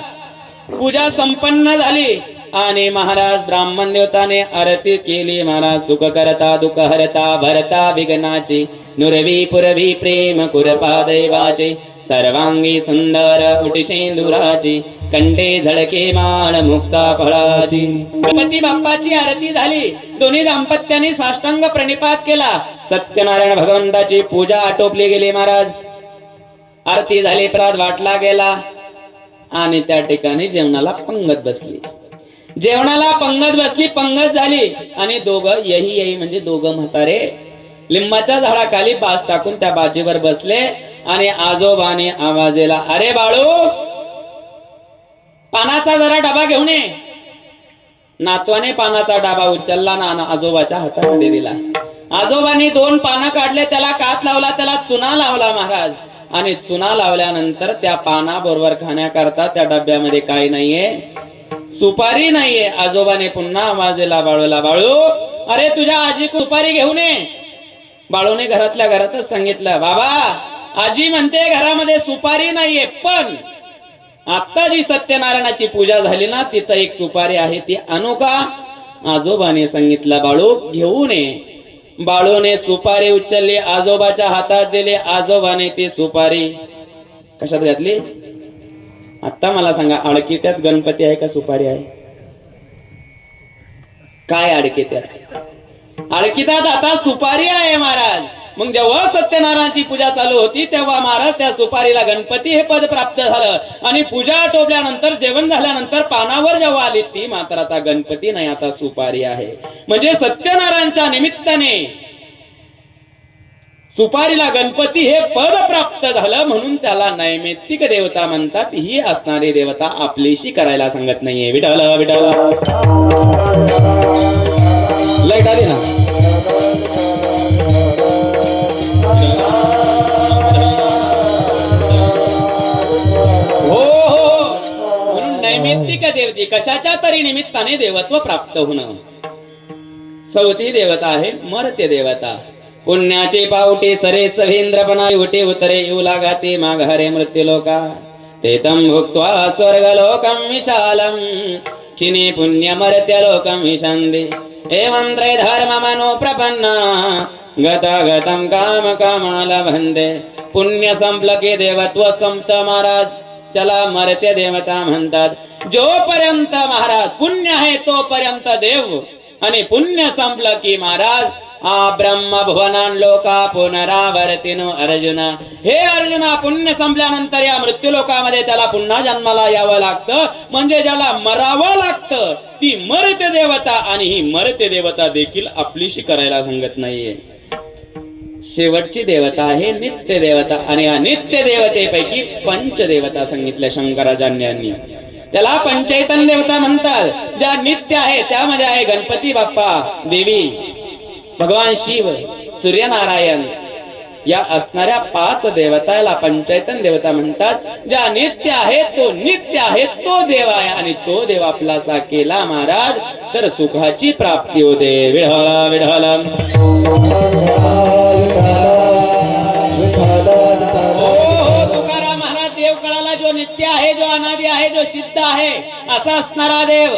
पूजा संपन्न झाली आणि महाराज ब्राह्मण देवताने आरती केली. महाराज सुख करता दुःख हरता भरता विघ्नाची नुरवी पुरवी प्रेम कुरपा दैवाचे सर्वांगी सुंदर उटिशेंदुराची कंठे झळके माळ मुक्ता फळाची. गणपती बाप्पाची आरती झाली. दोन्ही दाम्पत्यांनी साष्टांग प्रणिपात केला. सत्यनारायण भगवंताची पूजा आटोपली गेली. महाराज आरती झाली, प्रसाद वाटला गेला आणि त्या ठिकाणी जेवणाला पंगत बसली. जेवणाला पंगत बसली, पंगत झाली आणि दोघं यही म्हणजे दोघं म्हातारे लिंबाच्या झाडाखाली बाज टाकून त्या बाजीवर बसले आणि आजोबाने आवाज दिला, अरे बाळू पानाचा जरा डबा घेऊन ये. नातवाने पानाचा डबा उचलला ना आजोबाच्या हातामध्ये दिला. आजोबांनी 2 पानं काढले, त्याला कात लावला, त्याला चुना लावला महाराज. आणि चुना लावल्यानंतर त्या पानाबरोबर खाण्याकरता त्या डब्यामध्ये काही नाहीये, सुपारी नाहीये. आजोबाने पुन्हा आवाज दिला बाळूला, बाळू अरे तुझ्या आजी सुपारी घेऊन ये. बाळूने घरातल्या घरातच सांगितलं, बाबा आजी म्हणते घरामध्ये सुपारी नाहीये, पण आता जी सत्यनारायणाची पूजा झाली ना तिथं एक सुपारी आहे, ती आणू का? आजोबाने सांगितलं बाळू घेऊन ये. बाळूने सुपारी उचलली, आजोबाच्या हातात दिली. आजोबाने ती सुपारी कशात घातली? आता मला सांगा, अळकी त्यात गणपती आहे का सुपारी आहे? काय अडकित्यात? अडकितात आता सुपारी आहे महाराज. मग जेव्हा सत्यनारायणाची पूजा चालू होती तेव्हा महाराज त्या सुपारीला गणपती हे पद प्राप्त झालं. आणि पूजा आटोपल्यानंतर जेवण झाल्यानंतर पानावर जेव्हा आली ती मात्र आता गणपती नाही, आता सुपारी आहे. म्हणजे सत्यनारायणच्या निमित्ताने सुपारीला गणपती हे पद प्राप्त झालं, म्हणून त्याला नैमित्तिक देवता म्हणतात. ही असणारी देवता आपलीशी करायला सांगत नाहीये. विठ्ठल विठ्ठल लाईट आली ना. हो हो, म्हणून नैमित्तिक देवती कशाच्या तरी निमित्ताने देवत्व प्राप्त होणं. चौथी देवता आहे मर्त्य देवता. पुण्याचे पावटे सरे सभेंद्रपणा उठे उतरे येऊ लागाते माघारे मृत्यू लोका. ते तम भुक्त्वा स्वर्ग लोकम विशालम चिने पुण्य मर्त्य लोकम विशांदे. एवं त्रय धर्म मनो प्रपन्ना गतागतम काम कामाला भंदे. पुण्य संपलं की देवत्व संपत महाराज, त्याला मर्त्य देवता म्हणतात. जोपर्यंत महाराज पुण्य आहे तोपर्यंत देव, आणि पुण्य संपलं की महाराज ब्रह्म भुवनान लोका पुनरावर्तिनो अर्जुना. हे अर्जुना, पुण्य संपल्यानंतर या मृत्यू लोकामध्ये त्याला पुन्हा जन्माला यावं लागतं. म्हणजे ज्याला मरावं लागतं ती मर्त्य देवता, आणि ही मर्त्य देवता देखील आपलीशी करायला सांगत नाहीये. शेवटची देवता आहे नित्य देवता, आणि या नित्य देवतेपैकी पंचदेवता सांगितल्या शंकराचार्यांनी. त्याला पंचैतन देवता म्हणतात. ज्या नित्य आहे त्यामध्ये आहे गणपती बाप्पा, देवी, भगवान शिव, सूर्यनारायण. या असणाऱ्या 5 देवताला पंचैतन देवता म्हणतात. ज्या नित्य आहे तो नित्य आहे तो देव आहे, आणि तो देव आपलासा केला महाराज तर सुखाची प्राप्ती होते. विठ्ठल विठ्ठल तुकाराम महाराज देव कळाला. जो नित्य आहे, जो अनादि आहे, जो सिद्ध आहे असा असणारा देव,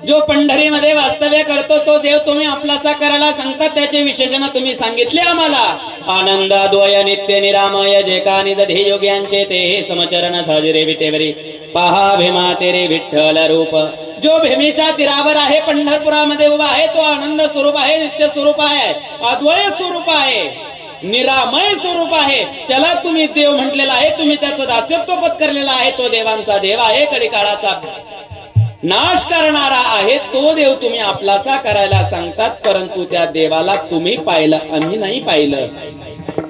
जो पंढरीमध्ये वास्तव्य करतो तो देव तुम्ही आपलासा करायला सांगतात. त्याचे विशेषण तुम्ही सांगितले आम्हाला. आनंद द्वय नित्य निरामय जे का निज ध्येय योग्यांचे ते समचरण साजरे विटेवरी. पहा भीमा तेरे विठ्ठल रूप. जो भीमेच्या तीरावर आहे, पंढरपुरामध्ये उभा आहे, तो आनंद स्वरूप आहे, नित्य स्वरूप आहे, अद्वय स्वरूप आहे, निरामय स्वरूप आहे. त्याला तुम्ही देव म्हटलेला आहे. तुम्ही त्याचं दासत्व पत्करलेला आहे. तो देवांचा देव आहे, कडी काळाचा नाश करणारा आहे. तो देव तुम्ही आपलासा करायला सांगतात, परंतु त्या देवाला तुम्ही पाहिलं, आम्ही नाही पाहिलं.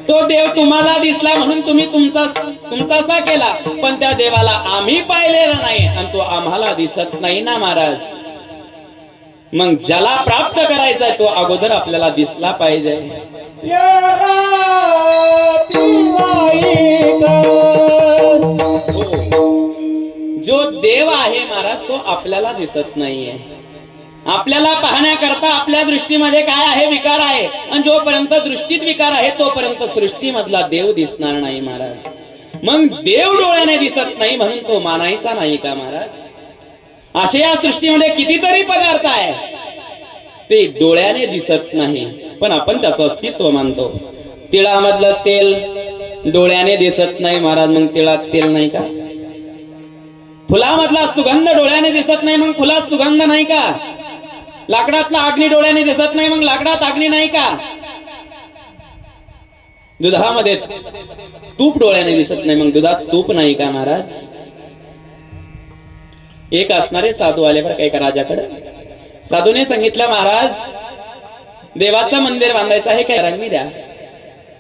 तो देव तुम्हाला दिसला म्हणून तुम्ही तुमचासा केला, पण त्या देवाला आम्ही पाहिलेला नाही आणि तो आम्हाला दिसत नाही ना महाराज. मग ज्याला प्राप्त करायचा तो अगोदर आपल्याला दिसला पाहिजे. जो देव आहे महाराज तो आपल्याला दिसत नाहीये. आपल्याला पाहण्याकरता आपल्या दृष्टीमध्ये काय आहे, विकार आहे, आणि जोपर्यंत दृष्टीत विकार आहे तोपर्यंत सृष्टीमधला देव दिसणार नाही महाराज. मग देव डोळ्याने दिसत नाही म्हणून तो मानायचा नाही का महाराज? असे या सृष्टीमध्ये कितीतरी पदार्थ आहे ते डोळ्याने दिसत नाही, पण आपण त्याचं अस्तित्व मानतो. तिळामधलं तेल डोळ्याने दिसत नाही महाराज, मग तिळात तेल नाही का? फुलामधला सुगंध डोळ्याने दिसत नाही, मग फुलात सुगंध नाही का? लाकडातला अग्नी डोळ्याने दिसत नाही, मग लाकडात अग्नी नाही का? दुधामध्ये तूप डोळ्याने दिसत नाही, मग दुधात तूप नाही का महाराज? एक असणारे साधू आले बरं का एका राजाकडे. साधूने सांगितलं, महाराज देवाचं मंदिर बांधायचं आहे, काय रंगणी द्या.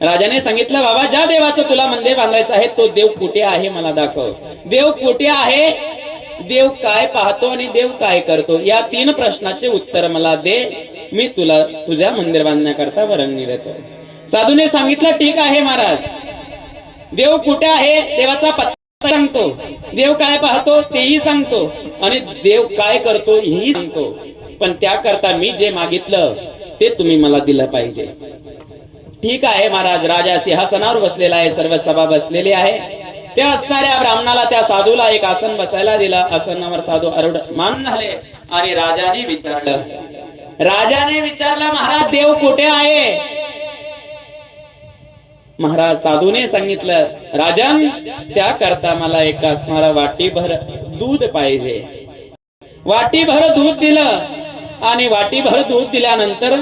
राजाने सांगितलं, बाबा ज्या देवाचं तुला मंदिर बांधायचं आहे तो देव कुठे आहे मला दाखव. देव कुठे आहे, देव काय पाहतो आणि देव काय करतो, या 3 प्रश्नाचे उत्तर मला दे, मी तुला तुझ्या मंदिर बांधण्याकरता वरंगणी देतो. साधूने सांगितलं, ठीक आहे महाराज. देव कुठे आहे देवाचा पत्ता सांगतो, देव काय पाहतो तेही सांगतो, आणि देव काय करतो हेही सांगतो, पण त्याकरता मी जे मागितलं ते तुम्ही मला दिलं पाहिजे. ठीक आहे महाराज. राजा सिंहासनावर बसलेला आहे, सर्व सभा बसलेली आहे. त्या असणाऱ्या ब्राह्मणाला, त्या साधूला एक आसन बसायला दिलं. आसनावर साधू आरूढ मान झाले आणि राजाने विचारलं, महाराज देव कुठे आहे? महाराज साधूने सांगितलं, राजन त्याकरता मला एक असणारा वाटीभर दूध पाहिजे. वाटीभर दूध दिलं आणि वाटीभर दूध दिल्यानंतर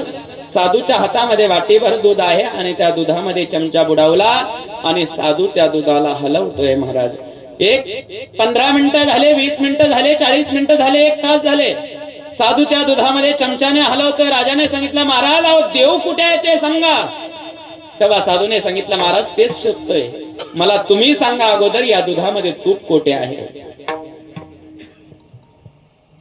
साधूच्या हातामध्ये वाटीभर दूध आहे आणि त्या दुधामध्ये चमचा बुडवला आणि साधू त्या दुधाला हलवतोय महाराज. 15 मिनिटं झाले, 20 मिनिटं झाले, 40 मिनिटं झाले, 1 तास झाले. साधू त्या दुधामध्ये चमच्याने हलवतोय. राजाने सांगितलं महाराज अहो देव कुठे आहे ते सांगा. तेव्हा साधूने सांगितलं महाराज तेच शोधतोय, मला तुम्ही सांगा अगोदर या दुधामध्ये तूप कोठे आहे.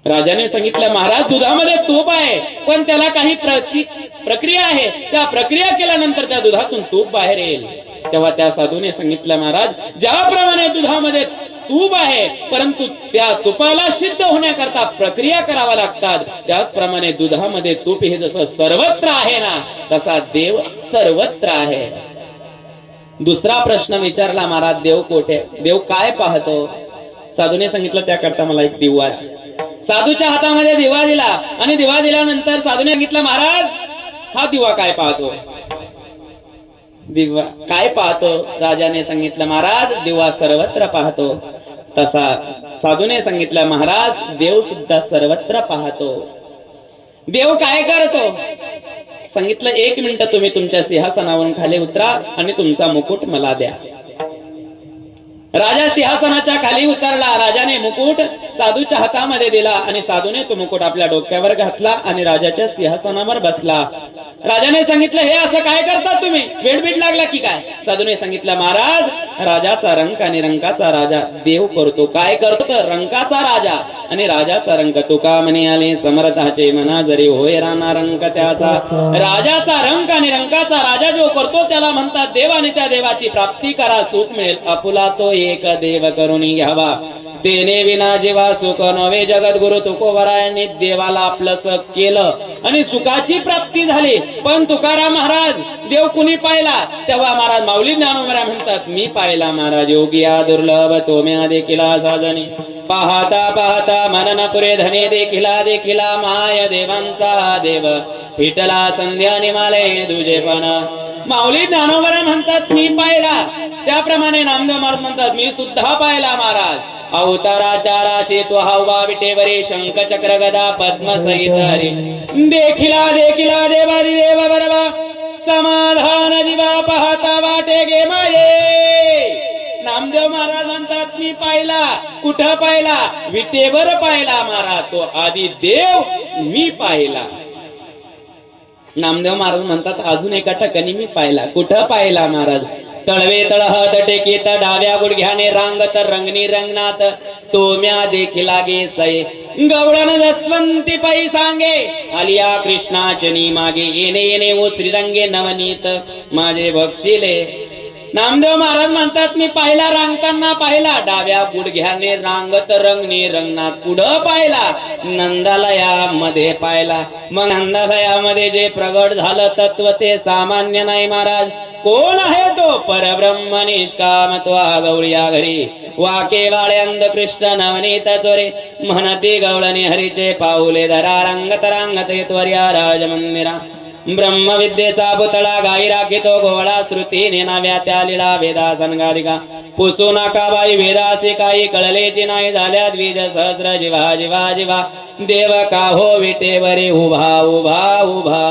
राजाने सांगितलं महाराज दुधामध्ये तूप आहे पण त्याला काही प्रक्रिया आहे, त्या प्रक्रिया केल्यानंतर त्या दुधातून तूप बाहेर येईल. तेव्हा त्या साधूने सांगितलं महाराज ज्याप्रमाणे दुधामध्ये तूप आहे परंतु त्या तुपाला सिद्ध होण्याकरता प्रक्रिया कराव्या लागतात, त्याचप्रमाणे दुधामध्ये तूप हे जसं सर्वत्र आहे ना तसा देव सर्वत्र आहे. दुसरा प्रश्न विचारला महाराज देव कोठे, देव काय पाहतो. साधूने सांगितलं त्याकरता मला एक दिवा. साधूच्या हातामध्ये दिवा दिला आणि दिवा दिल्यानंतर साधूने सांगितलं महाराज हा दिवा काय पाहतो. दिवा काय पाहतो. राजाने सांगितलं महाराज दिवा सर्वत्र पाहतो. तसा साधूने सांगितलं महाराज देव सुद्धा सर्वत्र पाहतो. देव काय करतो. सांगितलं 1 मिनिट तुम्ही तुमच्या सिंहासनावरून खाली उतरा आणि तुमचा मुकुट मला द्या. राजा सिंहासनाच्या खाली उतरला. राजाने मुकुट साधूच्या हातामध्ये दिला आणि साधूने तो मुकुट आपल्या डोक्यावर घातला आणि राजाच्या सिंहासनावर बसला. राजाने सांगितलं हे असं काय करतात तुम्ही, वेडबीड लागला की काय. साधूने सांगितलं महाराज राजाचा रंक आणि रंकाचा राजा देव करतो. काय करतो तर रंकाचा राजा आणि राजाचा रंक. तुका म्हणे आले समर्थाचे मना जरी होय राणा रंक त्याचा. राजाचा रंक आणि रंकाचा राजा जो करतो त्याला म्हणतात देव आणि त्या देवाची प्राप्ती करा सुख मिळेल. आपुला तो एक देव करून घ्यावा तेने विना जीवा सुख नवे. जगत गुरु तुकोबरायांनी देवाला आपलंच केलं आणि सुखाची प्राप्ती झाली. पण तुकाराम महाराज देव कुणी पाहिला. तेव्हा महाराज माऊली ज्ञानोबरा म्हणतात मी पाहिला महाराज योगिया दुर्लभ तोम्या देखिला साजनी. पाहता पाहता मनन पुरे धने देखिला माय देवांचा देव फिटला संध्या निमाले दुजेपण. माऊली ज्ञानोबरा म्हणतात मी पाहिला. त्याप्रमाणे नामदेव महाराज म्हणतात मी सुद्धा पाहिला महाराज. अवताराचाराशी तो हवा विटेवरी शंख चक्र गदा पद्म सहित हरी. देखिला देवादी देव बरवा समाधान जीवा पाहता वाटे गे माये. नामदेव महाराज म्हणतात मी पाहिला. कुठं पाहिला. विटेवर पाहिला महाराज. तो आदी देव मी पाहिला. नामदेव महाराज म्हणतात अजून एका ठिकाणी मी पाहिला. कुठं पाहिला महाराज. तळवे तळहत टेकीत डाव्या गुडघ्याने रांगत रंगणी रंगनात तोम्या देखिला गे सये. गवळण जसवंती पै सांगे आलिया कृष्णाचनी मागे. येणे येणे ओ श्रीरंगे नवनीत माझे बक्षिले. नामदेव महाराज म्हणतात मी पाहिला रांगताना पाहिला. डाव्या गुडघ्याने रांगत रंगणी रंगनात. पुढं पाहिला नंदालयामध्ये पाहिला. मग नंदालयामध्ये जे प्रगट झालं तत्व ते सामान्य नाही महाराज. कोण आहे तो परब्रह्म निष्काम तो गवळीया घरी. वाके वाळे अंध कृष्ण नवनीत चोरे म्हणती गवळणी हरीचे पाऊले धरा. रंगत रांगत त्वर्या राजमंदिरा. ब्रह्मविद्येचा पुतळा गाई राखितो गोळा श्रुतीने नाव्या त्या लिळा वेदा संगादिका. पुसू नका बाई वेदासी काही कळलेची नाही झाल्या द्विज सहस्र जीवा जीवा जीवा. देव का हो विटेवरी उभा उभा उभा.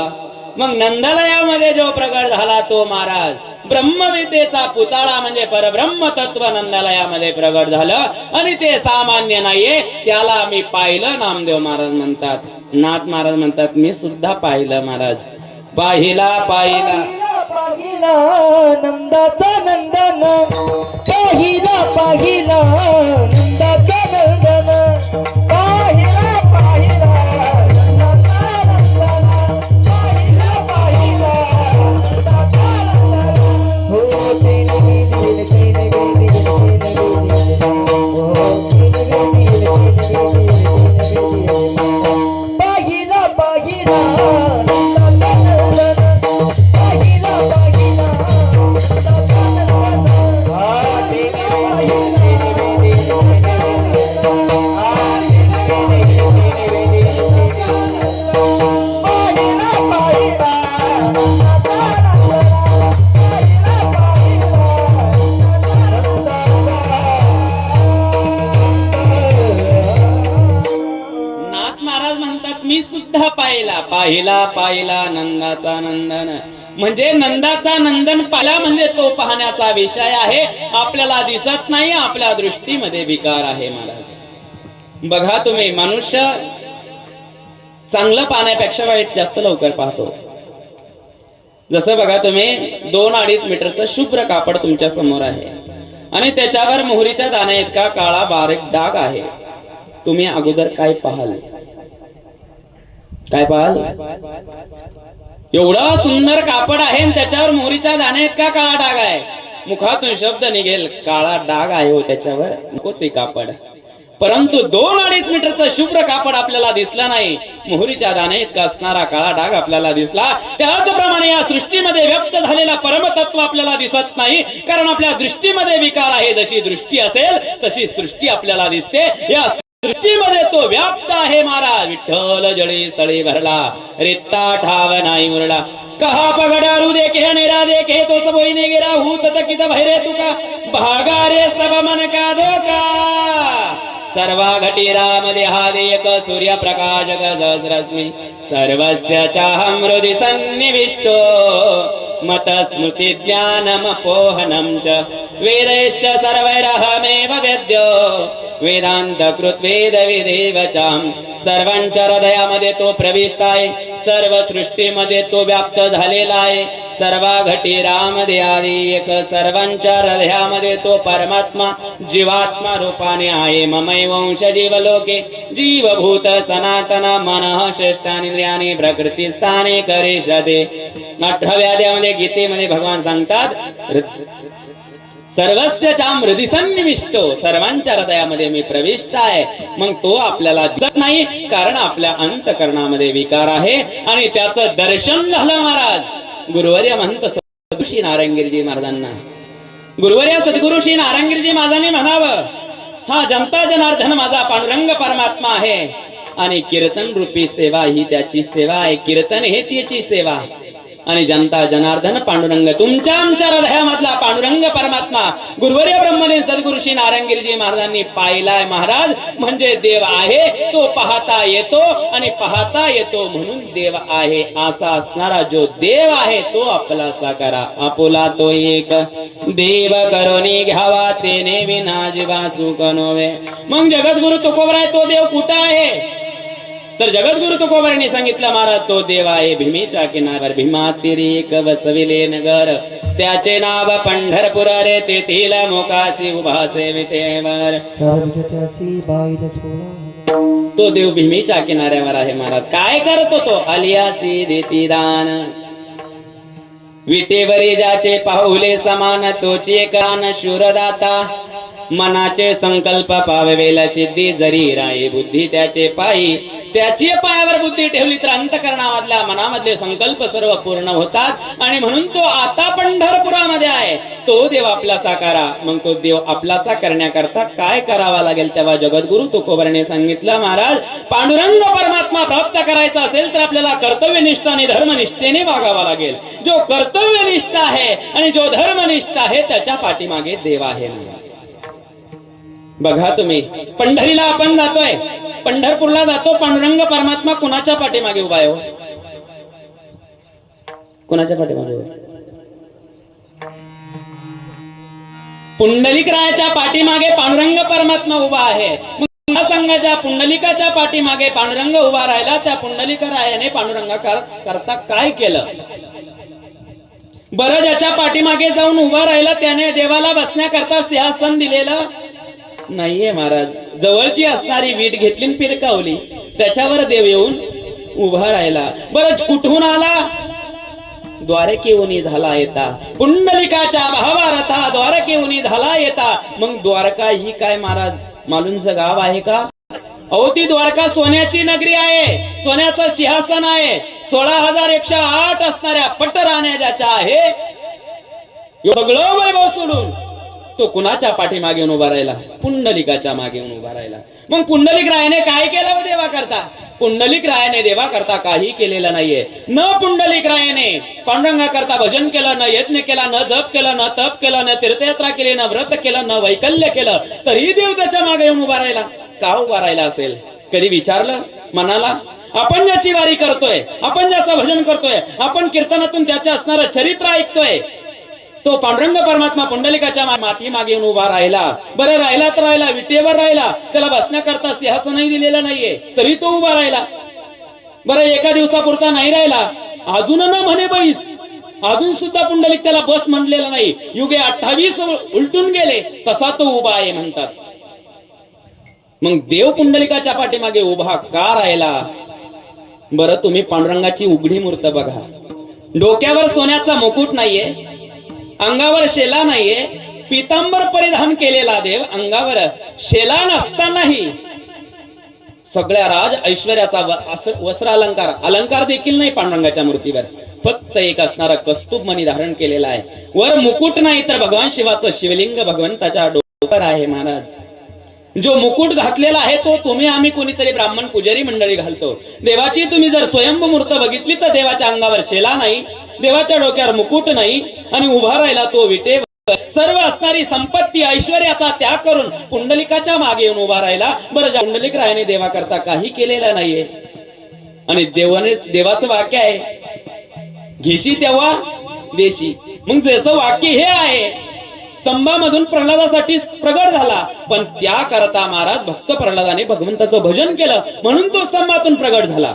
मग नंदालयामध्ये जो प्रगट झाला तो महाराज ब्रह्मविद्येचा पुतळा म्हणजे परब्रह्म तत्व नंदालयामध्ये प्रगट झालं आणि ते सामान्य नाहीये. त्याला मी पाहिलं. नामदेव महाराज म्हणतात. नाथ महाराज म्हणतात मी सुद्धा पाहिलं महाराज. पाहिला नंदाचा नंदन. पाहिला नंदाचा नंदन. पाहिला नंदाचा नंदन. पाहिला नंदाचा नंदन. हो तेने वेदी पाहिला पाहिला पाहिला पाहिला नंदाचा नंदन, म्हणजे नंदाचा नंदन पाहिला म्हणजे तो पाहण्याचा विषय आहे, आपल्याला दिसत नाही, आपल्या दृष्टीमध्ये विकार आहे महाराज. बघा तुम्ही, मनुष्य चांगलं पाहण्यापेक्षा वाईट जास्त लवकर पाहतो. जसं बघा तुम्ही 2-2.5 मीटरचं शुभ्र कापड तुमच्या समोर आहे आणि त्याच्यावर मोहरीच्या दाण्या इतका काळा बारीक डाग आहे. तुम्ही अगोदर काय पाहाल? काय पाहाल? एवढा सुंदर कापड आहे आणि त्याच्यावर मोहरीच्या दाण्या इतका काळा डाग आहे. मुखातून शब्द निघेल, काळा डाग आहे हो त्याच्यावर, नको ते कापड. परंतु 2-2.5 मीटरचं शुभ्र कापड आपल्याला दिसलं नाही, मोहरीच्या दाणे इतका असणारा काळा डाग आपल्याला दिसला. त्याचप्रमाणे या सृष्टीमध्ये व्यक्त झालेला परमतत्व आपल्याला दिसत नाही, कारण आपल्या दृष्टीमध्ये विकार आहे. जशी दृष्टी असेल तशी सृष्टी आपल्याला दिसते. या सृष्टीमध्ये तो व्याप्त आहे महाराज. विठ्ठल जळी स्थळी भरला, रित्ता ठाव नाही उरला. कहा पगडारू देखे नेरा देखे तो सब होईने गेला, हूत तकित भैरे तुका भागा रे सब मन का धोका. सर्वा घटी राम देहा देयक सूर्यप्रकाशक सहस्रस्मि सर्वस्य चाहं हृदि सन्निविष्टो मत स्मृति ज्ञानमपोहनं च वेदैश्च सर्वैरहमेव वेद्यो वेदांत कृत वेद विदेव चाम. सर्वांच्या हृदयामध्ये तो प्रविष्ट आहे, सर्व सृष्टीमध्ये तो व्याप्त झालेला आहे. सर्वा घटी राम देहादी एक, सर्वांच्या हृदयामध्ये तो परमात्मा जीवात्मा रूपाने आहे. ममैव वंश जीवलोके जीवभूत सनातन मनः श्रेष्ठानिंद्रियानि प्रकृती स्थाने करिष्यते. 18व्या अध्यायामध्ये गीतेमध्ये भगवान सांगतात, सर्वस्य चाम हृदि सन्निविष्टो, सर्वांच्या हृदयामध्ये मी प्रविष्ट आहे. मग तो आपल्याला दिसत नाही, कारण आपल्या अंतकरणामध्ये विकार आहे आणि त्याचं दर्शन झालं महाराज. गुरुवर्य म्हणत सद्गुरू श्री नारायणगिरीजी महाराजांना, गुरुवर्य सद्गुरू श्री नारायणगिरीजी महाराजांनी म्हणावं, हा जनता जनार्दन माझा पांडुरंग परमात्मा आहे आणि कीर्तन रूपी सेवा ही त्याची सेवा आहे. कीर्तन हे त्याची सेवा आणि जनता जनार्दन पांडुरंग, तुमच्या आमच्या हृदयामधला पांडुरंग परमात्मा गुरुवर्य ब्रह्मलीन सद्गुरू श्री नारायणगिरीजी महाराजांनी पाहिलाय महाराज. म्हणजे देव आहे, तो पाहता येतो आणि पाहता येतो म्हणून देव आहे. असा असणारा जो देव आहे तो आपला साकारा. आपुला तो एक देव करोनी घ्यावा, तेने विना जीवा सुख नोवे. मग जगद्गुरु तुकोबराय तो देव कुठं आहे? तर जगद्गुरु तुकोबारांनी सांगितलं महाराज, तो देव आहे भीमेच्या किनाऱ्यावर. भीमा तिरी एक वसविले नगर, त्याचे नाव पंढरपूर रे, तेथील मोकासी उभासे विटेवर. तो देव भीमेच्या किनाऱ्यावर आहे महाराज. काय करतो तो? आलियासी देती दान, विटेवरी ज्याचे पाहुले समान, तोचे कान शूरदाता. मनाचे संकल्प पावेल सिद्धी, जरी राई बुद्धी त्याचे पायी. त्याची पायावर बुद्धी ठेवली तर अंतकरणामधल्या मनामधले संकल्प सर्व पूर्ण होतात आणि म्हणून तो आता पंढरपुरामध्ये आहे. तो देव आपलासा करा. मग तो देव आपलासा करण्याकरता काय करावा लागेल? तेव्हा जगद्गुरु तुकोबाराने सांगितलं, महाराज पांडुरंग परमात्मा प्राप्त करायचा असेल तर आपल्याला कर्तव्यनिष्ठ आणि धर्मनिष्ठेने वागावा लागेल. जो कर्तव्यनिष्ठ आहे आणि जो धर्मनिष्ठ आहे त्याच्या पाठीमागे देव आहे महाराज. बघा तुम्ही, पंढरीला आपण जातोय, पंढरपूरला जातो, पांडुरंग परमात्मा कुणाच्या पाठीमागे उभा आहे? कुणाच्या पाठीमागे? पुंडलिकरायाच्या पाठीमागे पांडुरंग परमात्मा उभा आहे. मग संघाच्या पुंडलिकाच्या पाठीमागे पांडुरंग उभा राहिला. त्या पुंडलिकरायाने पांडुरंगा करता काय केलं? बरं, ज्याच्या पाठीमागे जाऊन उभा राहिला त्याने देवाला बसण्याकरता सिंहासन दिलेलं नाहीये महाराज. जवळची असणारी वीट घेतली पिरकावली, त्याच्यावर देव येऊन उभा राहिला. बरं, कुठून आला? द्वारकेहून झाला येता. पुंडलिकाच्या महाभारता द्वारकेहून झाला येता. मग द्वारका ही काय महाराज मालूंचं गाव आहे का? अहो, ती द्वारका सोन्याची नगरी आहे, सोन्याचं सिंहासन आहे. 16,108 असणाऱ्या पटराण्या ज्याच्या आहे, सगळं वैभव सोडून तो कुणाच्या पाठीमागे उभा राहिला? पुंडलिकाच्या मागे उभा राहिला. मग पुंडलिक रायाने काय केलं देवा करता? पुंडलिक रायाने देवा करता काही केलेलं नाहीये. न पुंडलिक रायाने पांडुरंगा करता भजन केलं, न यज्ञ केला, न जप केलं, न तप केलं, न तीर्थयात्रा केली, न व्रत केलं, न वैकल्य केलं, तरी देव त्याच्या मागे येऊन उभा राहिला. का उभा राहिला असेल? कधी विचारलं मनाला? आपण ज्याची वारी करतोय, आपण ज्याचं भजन करतोय, आपण कीर्तनातून त्याचे असणारं चरित्र ऐकतोय, तो पांडुरंग परमात्मा पुंडलिकाच्या माती मागे येऊन उभा राहिला. बरं राहिला तर राहिला, विटेवर राहिला, त्याला बसण्याकरता सिंहासनही दिलेलं नाहीये, तरी तो उभा राहिला. बरं एका दिवसापुरता नाही राहिला, अजून न म्हणे बैस, अजून सुद्धा पुंडलिक त्याला बस म्हणलेलं नाही. युगे 28 उलटून गेले, तसा तो उभा आहे म्हणतात. मग देव पुंडलिकाच्या पाठीमागे उभा का राहिला? बरं तुम्ही पांडुरंगाची उघडी मूर्त बघा. डोक्यावर सोन्याचा मुकुट नाहीये, अंगावर शेला नाहीये, पितांबर परिधान केलेला देव, अंगावर शेला नसतानाही सगळ्या राज ऐश्वर्याचा वस्त्र अलंकार देखील नाही पांडुरंगाच्या मूर्तीवर. फक्त एक असणारा कस्तूभ मणी धारण केलेला आहे. वर मुकुट नाही तर भगवान शिवाचं शिवलिंग भगवंताच्या डोक्यावर आहे महाराज. जो मुकुट घातलेला आहे तो तुम्ही आम्ही कोणीतरी ब्राह्मण पुजारी मंडळी घालतो. देवाची तुम्ही जर स्वयंभू मूर्त बघितली तर देवाच्या अंगावर शेला नाही, देवाच्या डोक्यावर मुकुट नाही, आणि उभा राहिला तो विटेवर. सर्व असणारी संपत्ती ऐश्वर्याचा त्याग करून पुंडलिकाच्या मागे येऊन उभा राहिला. बरं ज्या पुंडलिक रायाने देवाकरता काही केलेलं नाहीये, आणि देवाचं वाक्य आहे, घेशी तेव्हा देशी. मग ज्याचं वाक्य हे आहे, स्तंभामधून प्रल्हादासाठी प्रगट झाला, पण त्याकरता महाराज भक्त प्रल्हादाने भगवंताचं भजन केलं म्हणून तो स्तंभातून प्रगट झाला.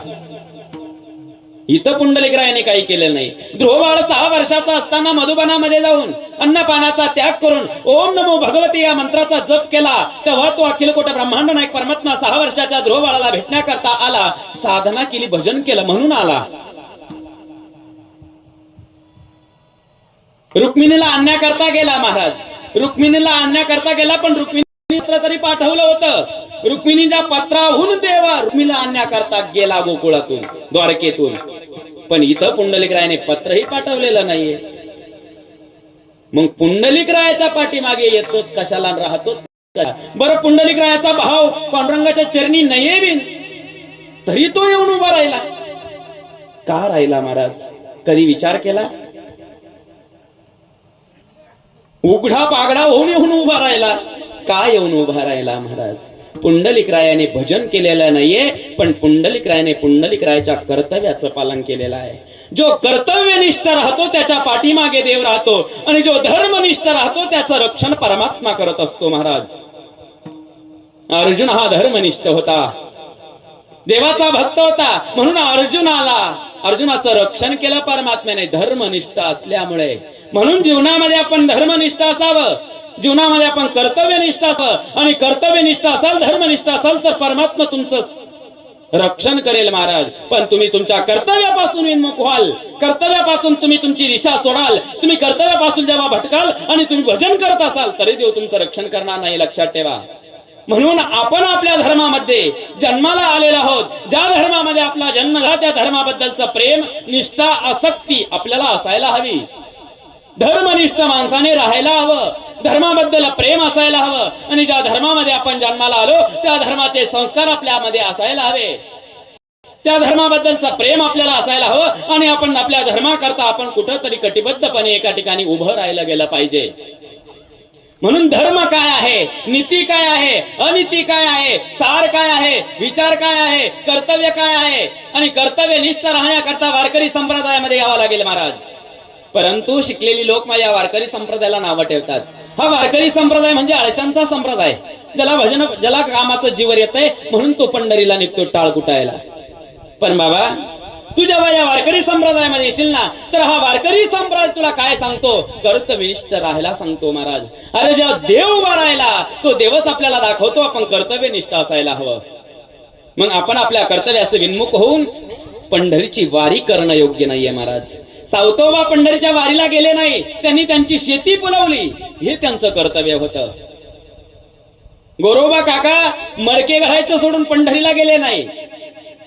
इथं पुंडलिकरायाने काही केलेलं नाही. ध्रुव बाळ 6 वर्षाचा असताना मधुबनामध्ये जाऊन अन्नपानाचा त्याग करून ओम नमो भगवती या मंत्राचा जप केला, तेव्हा तो अखिल कोट ब्रह्मांड नायक परमात्मा 6 वर्षाच्या ध्रुव बाळाला भेटण्याकरता आला. साधना केली, भजन केलं म्हणून आला. रुक्मिणीला आणण्याकरता गेला महाराज, रुक्मिणीला आणण्याकरता गेला, पण रुक्मिणी पत्र तरी पाठवलं होतं. रुक्मिणीच्या पत्राहून देवा रुक्मिणीला आणण्याकरता गेला गोकुळातून, द्वारकेतून. पण इथं पुंडलिकरायाने पत्रही पाठवलेलं नाहीये. मग पुंडलिकरायाच्या पाठीमागे येतोच कशाला, राहतोच. बरं पुंडलिकरायाचा भाव पांडुरंगाच्या चरणी नये बिन, तरी तो येऊन उभा राहिला. का राहिला महाराज? कधी विचार केला? उघडा पागडा होऊन येऊन उभा राहिला. का येऊन उभा राहिला महाराज? पुंडलिकरायाने भजन केलेलं नाहीये, पण पुंडलिकरायाने पुंडलिकरायाच्या कर्तव्याचं पालन केलेलं आहे. जो कर्तव्यनिष्ठ राहतो त्याच्या पाठीमागे देव राहतो, आणि जो धर्मनिष्ठ राहतो त्याचं रक्षण परमात्मा करत असतो महाराज. अर्जुन हा धर्मनिष्ठ होता, देवाचा भक्त होता, म्हणून अर्जुनाचं रक्षण केलं परमात्म्याने धर्मनिष्ठ असल्यामुळे. म्हणून जीवनामध्ये आपण धर्मनिष्ठ असावं, जीवनामध्ये आपण कर्तव्यनिष्ठ असावं, आणि कर्तव्यनिष्ठ असाल, धर्मनिष्ठ असाल तर परमात्मा तुमचं रक्षण करेल महाराज. पण तुम्ही तुमच्या कर्तव्यापासून विन्मुख व्हाल, कर्तव्यापासून तुम्ही तुमची दिशा सोडाल, तुम्ही कर्तव्यापासून जेव्हा भटकाल आणि तुम्ही भजन करत असाल तरी देव तुमचं रक्षण करणार नाही, लक्षात ठेवा. म्हणून आपण आपल्या धर्मामध्ये जन्माला आलेलो आहोत. ज्या धर्मामध्ये आपला जन्म झाला त्या धर्माबद्दलचं प्रेम, निष्ठा, आसक्ती आपल्याला असायला हवी. धर्मनिष्ठ माणसाने राहायला हवं, धर्माबद्दल प्रेम असायला हवं, आणि ज्या धर्मामध्ये आपण जन्माला आलो त्या धर्माचे संस्कार आपल्यामध्ये असायला हवे, त्या धर्माबद्दलचं प्रेम आपल्याला असायला हवं, आणि आपण आपल्या धर्माकरता आपण कुठंतरी कटिबद्धपणे एका ठिकाणी उभं राहायला गेलं पाहिजे. म्हणून धर्म काय आहे, नीती काय आहे, अनीती काय आहे, सार काय आहे, विचार काय आहे, कर्तव्य काय आहे, आणि कर्तव्यनिष्ठ राहण्याकरता वारकरी संप्रदायामध्ये यावं लागेल महाराज. परंतु शिकलेली लोक या वारकरी संप्रदायाला नावं ठेवतात. हा वारकरी संप्रदाय म्हणजे आळशांचा संप्रदाय, ज्याला कामाचं जीवर येतंय म्हणून तो पंढरीला निघतो टाळ कुटायला. पण बाबा तू जेव्हा या वारकरी संप्रदायामध्ये येशील ना, तर हा वारकरी संप्रदाय तुला काय सांगतो? कर्तव्यनिष्ठ राहायला सांगतो महाराज. अरे जेव्हा देव उभा राहिला तो देवच आपल्याला दाखवतो आपण कर्तव्यनिष्ठ असायला हवं. मग आपण आपल्या कर्तव्याचे विन्मुख होऊन पंढरीची वारी करणं योग्य नाहीये महाराज. सावतोबा पंढरीच्या वारीला गेले नाही, त्यांनी त्यांची शेती फुलवली, हे त्यांचं कर्तव्य होतं. गोरोबा काका मडके घालायचं सोडून पंढरीला गेले नाही,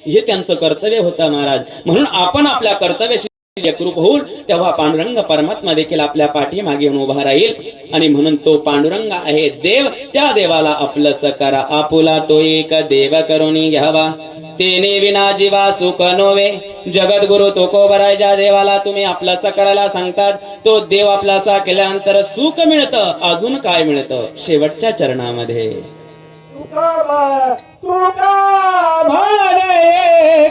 हे त्यांचं कर्तव्य होतं महाराज. म्हणून आपण आपल्या कर्तव्याशी एकरूप होऊन तेव्हा पांडुरंग परमात्मा देखील आपल्या पाठीमागे येऊन उभा राहील. आणि म्हणून तो पांडुरंग आहे देव, त्या देवाला आपलंस करा, आपुला तो एक देव करून घ्यावा, तेने विना जीवा सुख नोवे, जगद्गुरु तो कोबराय. ज्या देवाला तुम्ही आपलासा करायला सांगतात तो देव आपलासा केल्यानंतर सुख मिळतं. अजून काय मिळतं? शेवटच्या चरणामध्ये तुका भाडे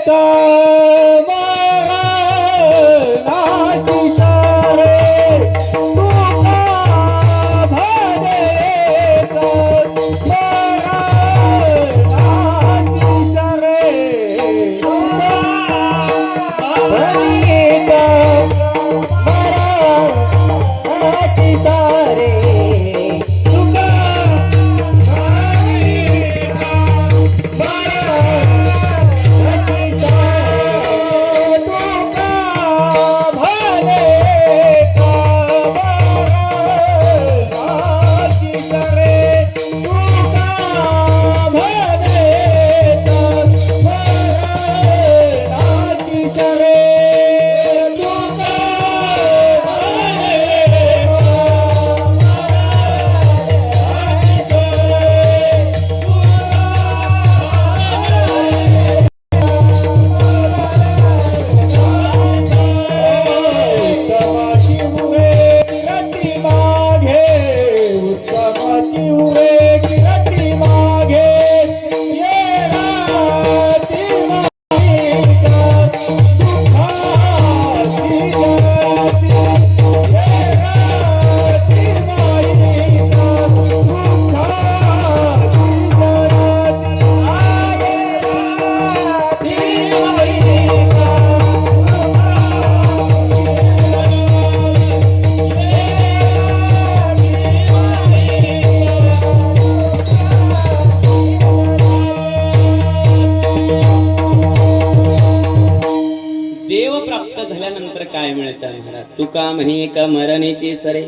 काय मिळतं महाराज? तुका म्हणे का मरणेची सरे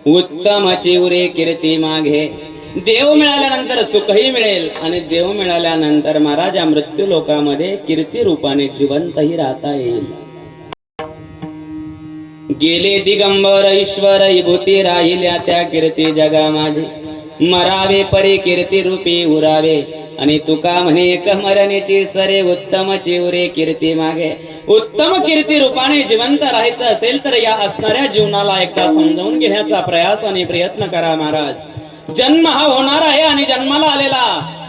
उत्तमाची उरे कीर्ती मागे. देव मिळाल्यानंतर सुखही मिळेल आणि देव मिळाल्यानंतर महाराज या मृत्यू लोकामध्ये कीर्ती रूपाने जिवंतही राहता येईल. गेले दिगंबर ईश्वर विभूती राहिल्या त्या कीर्ती जगा माझी. मरावे परी कीर्ती रूपी उरावे आणि तुका म्हणे एक मरणेची सरे उत्तमची उरे कीर्ती मागे. उत्तम कीर्ती रूपाने जिवंत राहायचं असेल तर या असणाऱ्या जीवनाला एकदा समजावून घेण्याचा प्रयास आणि प्रयत्न करा महाराज. जन्म हा होणार आहे आणि जन्माला आलेला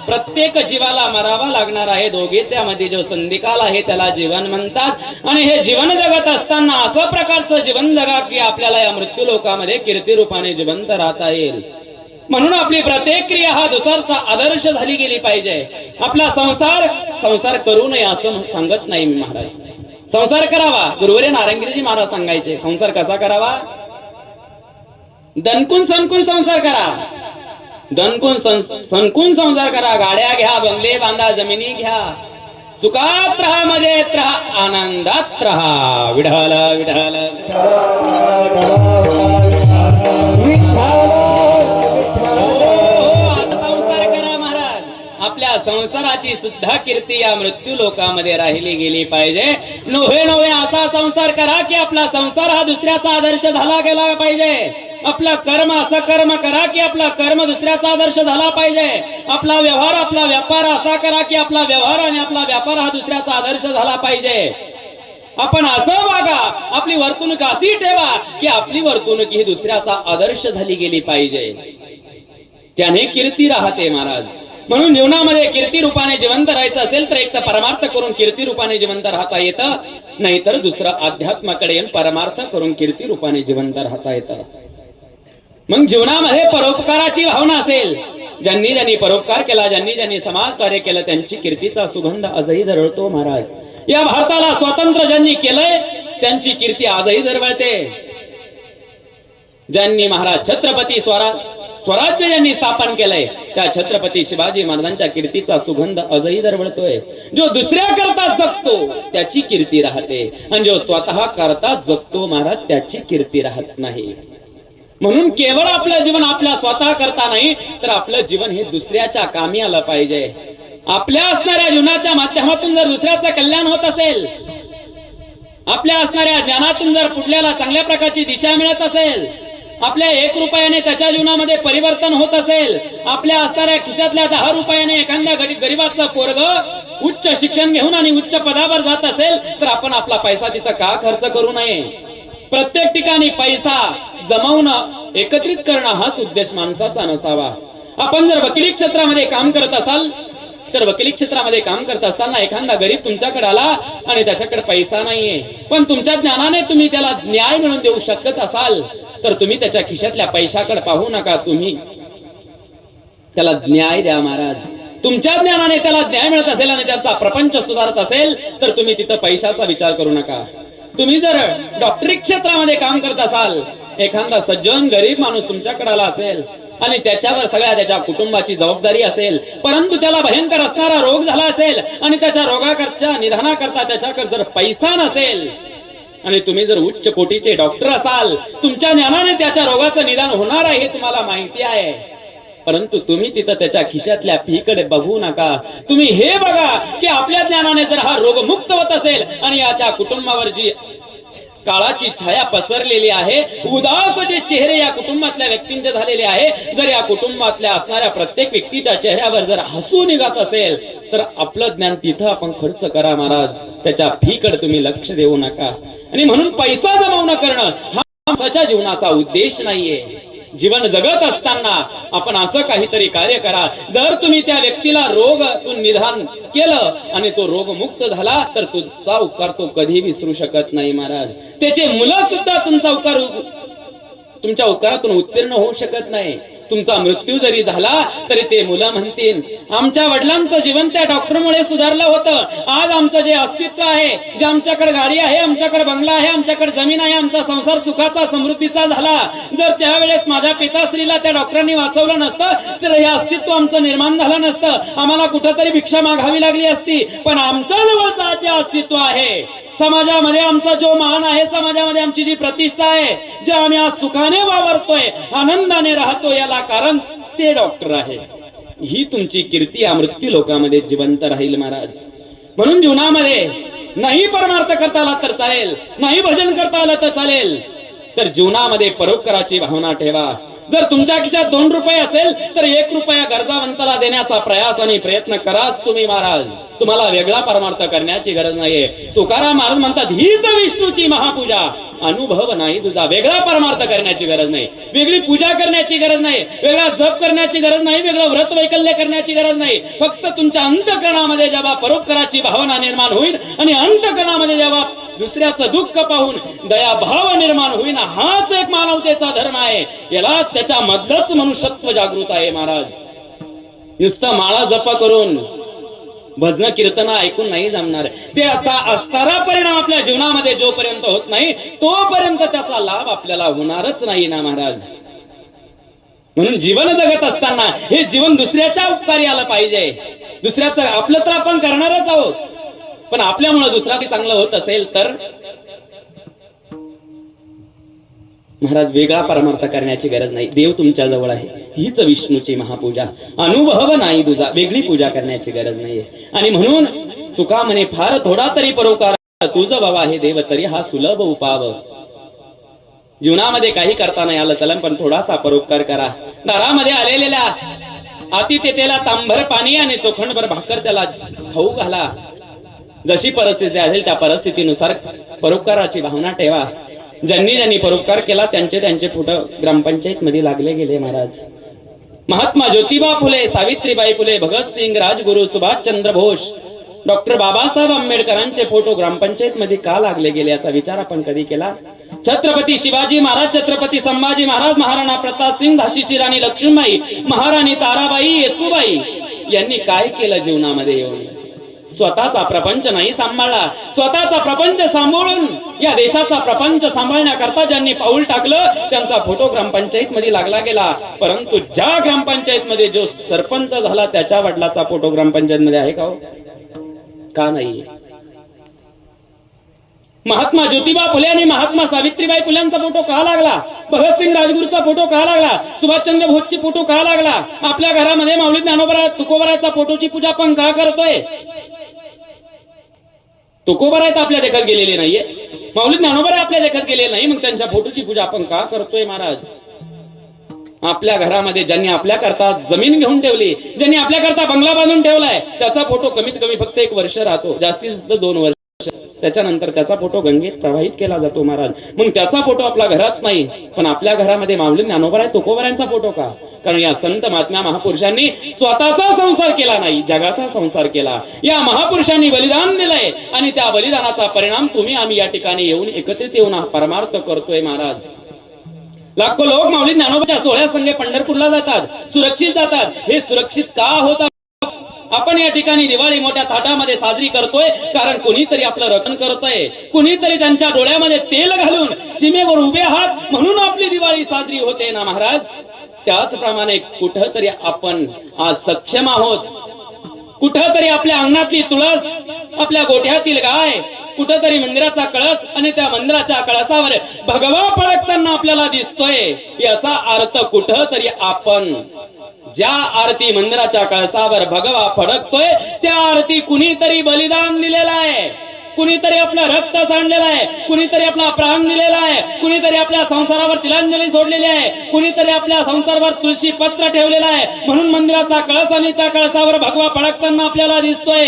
प्रत्येक जीवाला मरावा लागणार आहे. दोघीच्या मध्ये जो संधिकाल आहे त्याला जीवन म्हणतात आणि हे जीवन जगत असताना असं प्रकारचं जीवन जगा की आपल्याला या मृत्यू लोकामध्ये कीर्ती रूपाने जिवंत राहता येईल. म्हणून आपली प्रत्येक क्रिया हा दुसऱ्याचा आदर्श झाली गेली पाहिजे. आपला संसार करू नये असं सांगत नाही मी महाराज. संसार करावा. गुरुवरे नारंगीजी महाराज सांगायचे संसार कसा करावा? दणकून सणकून संसार करा. दणकून सणकून संसार करा. गाड्या घ्या, बंगले बांधा, जमिनी घ्या. सुखात राहा, मजेत राहा, आनंदात राहा. विठ्ठल विठ्ठल संसार करा महाराज. आपल्या संसाराची सुद्धा कीर्ती या मृत्यू लोकामध्ये राहिली गेली पाहिजे. नोहे नोहे असा संसार करा की आपला संसार हा दुसऱ्याचा आदर्श झाला गेला पाहिजे. आपला कर्म असा कर्म करा की आपला कर्म दुसऱ्याचा आदर्श झाला पाहिजे. आपला व्यवहार आपला व्यापार असा करा की आपला व्यवहार आणि आपला व्यापार हा दुसऱ्याचा आदर्श झाला पाहिजे. आपण असं वागा, आपली वर्तणूक अशी ठेवा की आपली वर्तणूक ही दुसऱ्याचा आदर्श झाली गेली पाहिजे. त्याने कीर्ती राहते महाराज. म्हणून जीवनामध्ये कीर्ती रूपाने जिवंत राहायचं असेल तर एक तर परमार्थ करून कीर्ती रूपाने जिवंत राहता येतं, नाहीतर दुसरं अध्यात्माकडे येऊन परमार्थ करून कीर्ती रूपाने जिवंत राहता येतं. मग जीवनामध्ये परोपकाराची भावना असेल, ज्यांनी ज्यांनी परोपकार केला, ज्यांनी ज्यांनी समाज कार्य केलं त्यांची कीर्तीचा सुगंध आजही दरवळतो महाराज. या भारताला स्वातंत्र्य ज्यांनी केलंय त्यांची कीर्ती आजही दरवळते. ज्यांनी महाराज छत्रपती स्वराज्य ज्यांनी स्थापन केलंय त्या छत्रपती शिवाजी महाराजांच्या कीर्तीचा सुगंध आजही दरवळतोय. जो दुसऱ्या करता जगतो त्याची कीर्ती राहते आणि जो स्वतः करता जगतो महाराज त्याची कीर्ती राहत नाही. म्हणून केवळ आपलं जीवन आपल्या स्वतः करता नाही तर आपलं जीवन हे दुसऱ्याच्या कामी आलं पाहिजे. आपल्या असणाऱ्या जीवनाच्या माध्यमातून जर दुसऱ्याचं कल्याण होत असेल, आपल्या असणाऱ्या ज्ञानातून जर कुठल्याला चांगल्या प्रकारची दिशा मिळत असेल, आपल्या 1 रुपयाने त्याच्या जीवनामध्ये परिवर्तन होत असेल, आपल्या असणाऱ्या खिशातल्या 10 रुपयाने एखाद्या गरीबाचं पोरग उच्च शिक्षण घेऊन आणि उच्च पदावर जात असेल तर आपण आपला पैसा तिथं का खर्च करू नये? प्रत्येक ठिकाणी पैसा जमवणं, एकत्रित करणं हाच उद्देश माणसाचा नसावा. आपण जर वकिली क्षेत्रामध्ये काम करत असाल तर वकिली क्षेत्रामध्ये काम करत असताना एखादा गरीब तुमच्याकडे आला आणि त्याच्याकडे पैसा नाहीये, पण तुमच्या ज्ञानाने तुम्ही त्याला न्याय मिळवून देऊ शकत असाल तर तुम्ही त्याच्या खिशातल्या पैशाकडे पाहू नका, तुम्ही त्याला न्याय द्या महाराज. तुमच्या ज्ञानाने त्याला न्याय मिळत असेल आणि त्याचा प्रपंच सुधारत असेल तर तुम्ही तिथं पैशाचा विचार करू नका. तुम्ही जर डॉक्टरी क्षेत्रामध्ये काम करत असाल, एखादा सज्जन गरीब माणूस तुमच्याकडे आला असेल आणि त्याच्यावर सगळ्या त्याच्या कुटुंबाची जबाबदारी असेल, परंतु त्याला भयंकर असणारा रोग झाला असेल आणि त्याच्या रोगाकरच्या निदानाकरता त्याच्याकडे जर पैसा नसेल आणि तुम्ही जर उच्च कोटीचे डॉक्टर असाल, तुमच्या ज्ञानाने त्याच्या रोगाचं निदान होणार आहे हे तुम्हाला माहिती आहे, परंतु तुम्ही तिथं त्याच्या खिशातल्या फीकडे बघू नका. तुम्ही हे बघा की आपल्या ज्ञानाने जर हा रोग मुक्त होत असेल आणि याच्या कुटुंबावर जी काळाची छाया पसरलेली आहे, उदास जे चेहरे या कुटुंबातल्या व्यक्तींचे झालेले आहे, जर या कुटुंबातल्या असणाऱ्या प्रत्येक व्यक्तीच्या चेहऱ्यावर जर हसू निघत असेल तर आपलं ज्ञान तिथं आपण खर्च करा महाराज, त्याच्या फीकडे तुम्ही लक्ष देऊ नका. आणि म्हणून पैसा जमवणं करणं हा माणसाच्या जीवनाचा उद्देश नाहीये. जीवन जगत असताना आपण असं काहीतरी कार्य करा, जर तुम्ही त्या व्यक्तीला रोगातून निदान केलं आणि तो रोग मुक्त झाला तर तुमचा उपकार तो कधी विसरू शकत नाही महाराज. त्याचे मुलं सुद्धा तुमच्या उपकारातून उत्तीर्ण होऊ शकत नाही. तुमचा मृत्यू जरी झाला तरी ते मुलं म्हणतील, आमच्या वडिलांचं जीवन त्या डॉक्टरमुळे सुधारलं होतं, आज आमचं जे अस्तित्व आहे, जे आमच्याकडे गाडी आहे, आमच्याकडे बंगला आहे, आमच्याकडे जमीन आहे, आमचा संसार सुखाचा समृद्धीचा झाला, जर त्यावेळेस माझ्या पिताश्रीला त्या डॉक्टरांनी वाचवलं नसतं तर हे अस्तित्व आमचं निर्माण झालं नसतं, आम्हाला कुठंतरी भिक्षा मागावी लागली असती, पण आमच्या जवळचं जे अस्तित्व आहे, समाजामध्ये आमचा जो मान आहे, समाजामध्ये आमची जी प्रतिष्ठा आहे, जे आम्ही आज सुखाने वावरतोय, आनंदाने राहतो, याला कारण ते डॉक्टर आहे. ही तुमची कीर्ती या मृत्यू लोकांमध्ये जिवंत राहील महाराज. म्हणून जीवनामध्ये नाही परमार्थ करता आला तर चालेल, नाही भजन करता आलं तर चालेल, तर जीवनामध्ये परोपकाराची भावना ठेवा. जर तुमच्या खिशात 2 रुपये असेल तर 1 रुपया गरजावंताला देण्याचा प्रयास आणि प्रयत्न कराच तुम्ही महाराज. तुम्हाला वेगळा परमार्थ करण्याची गरज नाहीये. तुकाराम महाराज म्हणतात, हीच विष्णूची महापूजा, अनुभव नाही तुझा. वेगळा परमार्थ करण्याची गरज नाही, वेगळी पूजा करण्याची गरज नाही, वेगळा जप करण्याची गरज नाही, वेगळं व्रत वैकल्य करण्याची गरज नाही. फक्त तुमच्या अंतःकरणामध्ये जेव्हा परोपकाराची भावना निर्माण होईल आणि अंतःकरणामध्ये जेव्हा दुसऱ्याचं दुःख पाहून दयाभाव निर्माण होईल, हाच एक मानवतेचा धर्म आहे. याला त्याच्या मधलंच मनुष्यत्व जागृत आहे महाराज. नुसतं माळा जप करून भजन कीर्तन ऐकून नाही जमणार. त्याचा असणारा परिणाम आपल्या जीवनामध्ये जोपर्यंत होत नाही तोपर्यंत त्याचा लाभ आपल्याला होणारच नाही ना महाराज. म्हणून जीवन जगत असताना हे जीवन दुसऱ्याच्या उपकारी आलं पाहिजे. दुसऱ्याचं आपलं तर आपण करणारच आहोत, पण आपल्यामुळे दुसरा चांगलं होत असेल तर महाराज वेगळा परमार्थ करण्याची गरज नाही. देव तुमच्या जवळ आहे, हीच विष्णूची महापूजा, अनुभव नाही तुझा. वेगळी पूजा करण्याची गरज नाहीये. आणि म्हणून तुका म्हणे, फार थोडा तरी परोपकार तुझ बाबा हे देव तरी हा सुलभ उपाव. जीवनामध्ये काही करता नाही आलं चलन, पण थोडासा परोपकार करा. दारामध्ये आलेल्या अतिथेला तांभर पाणी आणि चोखंडभर भाकर त्याला खाऊ घाला. जशी परिस्थिती असेल त्या परिस्थितीनुसार परोपकाराची भावना ठेवा. ज्यांनी ज्यांनी परोपकार केला त्यांचे फोटो ग्रामपंचायत मध्ये लागले गेले महाराज. महात्मा ज्योतिबा फुले, सावित्रीबाई फुले, भगतसिंग, राजगुरु, सुभाषचंद्र बोस, डॉक्टर बाबासाहेब आंबेडकरांचे फोटो ग्रामपंचायत मध्ये का लागले गेले याचा विचार आपण कधी केला? छत्रपती शिवाजी महाराज, छत्रपती संभाजी महाराज, महाराणा प्रताप सिंग, झाशीची राणी लक्ष्मीबाई, महाराणी ताराबाई, येसुबाई यांनी काय केलं जीवनामध्ये येऊन? स्वतःचा प्रपंच नाही सांभाळला. स्वतःचा प्रपंच सांभाळून या देशाचा प्रपंच सांभाळण्याकरता ज्यांनी पाऊल टाकलं त्यांचा फोटो ग्रामपंचायत मध्ये लागला गेला. परंतु ज्या ग्रामपंचायत मध्ये जो सरपंच झाला त्याच्या वडिलाचा फोटो ग्रामपंचायत मध्ये आहे का? का नाही? महात्मा ज्योतिबा फुले आणि महात्मा सावित्रीबाई फुल्यांचा फोटो का लागला? भगतसिंग राजगुरूचा फोटो का लागला? सुभाषचंद्र बोसची फोटो का लागला? आपल्या घरामध्ये माऊली ज्ञानोबा तुकोबारायचा फोटोची पूजा आपण का करतोय? तुकोबाराय तर आपल्या देखत गेलेले नाहीये, माऊली ज्ञानोबा आपल्या देखत गेलेले नाही, मग त्यांच्या फोटोची पूजा आपण का करतोय महाराज? आपल्या घरामध्ये ज्यांनी आपल्या करता जमीन घेऊन ठेवली, ज्यांनी आपल्या करता बंगला बांधून ठेवलाय त्याचा फोटो कमीत कमी फक्त 1 वर्ष राहतो, जास्तीत जास्त 2 वर्ष. त्याच्यानंतर त्याचा फोटो गंगेत प्रवाहित केला जातो महाराज. मग त्याचा फोटो आपल्या घरात नाही, पण आपल्या घरामध्ये माऊली ज्ञानोबा तुकोबारायांचा फोटो का? कारण या संत महात्म्या महापुरुषांनी स्वतःचा संसार केला नाही, जगाचा संसार केला. या महापुरुषांनी बलिदान दिलंय आणि त्या बलिदानाचा परिणाम तुम्ही आम्ही या ठिकाणी येऊन एकत्रित येऊन हा परमार्थ करतोय महाराज. लाखो लोक माऊली ज्ञानोबाच्या सोहळ्या संगे पंढरपूरला जातात, सुरक्षित जातात. हे सुरक्षित का होत? आपण या ठिकाणी दिवाळी मोठ्या थाटामध्ये साजरी करतोय कारण कुणीतरी आपलं रक्षण करतोय, कुणीतरी त्यांच्या डोळ्यामध्ये तेल घालून सीमेवर उभे आहात म्हणून आपली दिवाळी साजरी होते ना महाराज. त्याचप्रमाणे कुठंतरी आपण आज सक्षम आहोत, कुठंतरी आपल्या अंगणातली तुळस, आपल्या गोठ्यातील गाय, कुठंतरी मंदिराचा कळस आणि त्या मंदिराच्या कळसावर भगवा फडकताना आपल्याला दिसतोय. याचा अर्थ कुठंतरी आपण ज्या आरती मंदिराच्या कळसावर भगवा फडकतोय त्या आरती कुणीतरी बलिदान दिलेला आहे, कुणीतरी आपलं रक्त सांडलेलं आहे, कुणीतरी आपला प्राण दिलेला आहे, कुणीतरी आपल्या संसारावर तिलांजली सोडलेली आहे, कुणीतरी आपल्या संसारावर तुळशी पत्र ठेवलेलं आहे. म्हणून मंदिराचा कळस आणि त्या कळसावर भगवा फडकताना आपल्याला दिसतोय.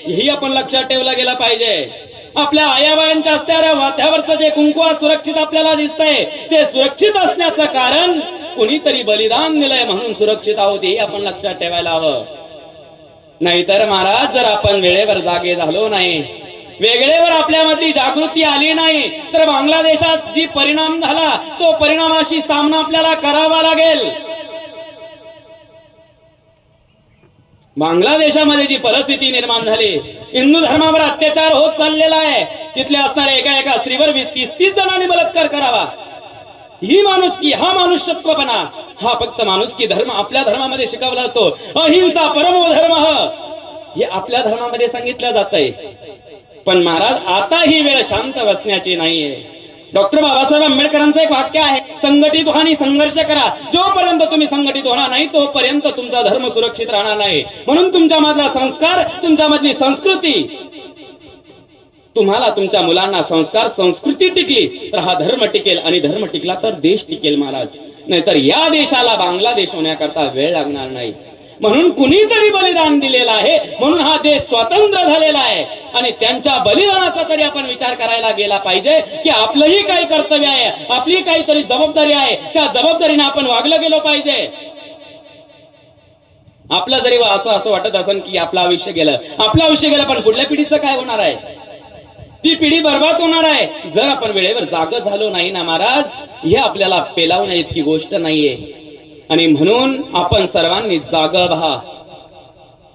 ही आपण लक्षात ठेवलं गेलं पाहिजे. आपल्या आयाबायांच्या असणाऱ्या माथ्यावरचं जे कुंकू सुरक्षित आपल्याला दिसतंय ते सुरक्षित असण्याचं कारण कुणीतरी बलिदान दिलंय म्हणून सुरक्षित आहोत, हे आपण लक्षात ठेवायला हवं. नाहीतर महाराज जर आपण वेळेवर जागे झालो नाही, वेगळेवर आपल्यामधली जागृती आली नाही तर बांगलादेशात जी परिणाम झाला तो परिणामाशी सामना आपल्याला करावा लागेल. बांगलादेशामध्ये जी परिस्थिती निर्माण झाली, हिंदू धर्मावर अत्याचार होत चाललेला आहे, तिथले असणाऱ्या एका स्त्रीवर 30 जणांनी बलात्कार करावा. ही माणुसकी, हा मनुष्यत्वपणा, हा फक्त माणुसकी धर्म आपल्या धर्मामध्ये शिकवला जातो. अहिंसा परमो धर्म हे आपल्या धर्मामध्ये सांगितलं जातंय. पण महाराज आता ही वेळ शांत बसण्याची नाहीये. डॉक्टर बाबासाहेब आंबेडकरांचं एक वाक्य आहे, संघटित व्हा आणि संघर्ष करा. जोपर्यंत तुम्ही संघटित होणार नाही तोपर्यंत तुमचा धर्म सुरक्षित राहणार नाही. म्हणून तुमच्यामधला संस्कार, तुमच्यामधली संस्कृती, तुम्हाला तुमच्या मुलांना संस्कार संस्कृती टिकली तर हा धर्म टिकेल आणि धर्म टिकला तर देश टिकेल महाराज. नाहीतर या देशाला बांगलादेश होण्याकरता वेळ लागणार नाही. म्हणून कुणीतरी बलिदान दिलेलं आहे म्हणून हा देश स्वतंत्र झालेला आहे. आणि त्यांच्या बलिदानाचा तरी आपण विचार करायला गेला पाहिजे की आपलंही काही कर्तव्य आहे, आपली काहीतरी जबाबदारी आहे, त्या जबाबदारीने आपण वागलं गेलो पाहिजे. आपलं जरी असं वाटत असेल की आपलं आयुष्य गेलं, आपलं आयुष्य गेलं, पण पुढल्या पिढीचं काय होणार आहे? ती पिढी बर्बाद होणार आहे जर आपण वेळेवर जाग झालो नाही ना महाराज. हे आपल्याला पेलावण्या इतकी गोष्ट नाहीये. आणि म्हणून आपण सर्वांनी जाग व्हा.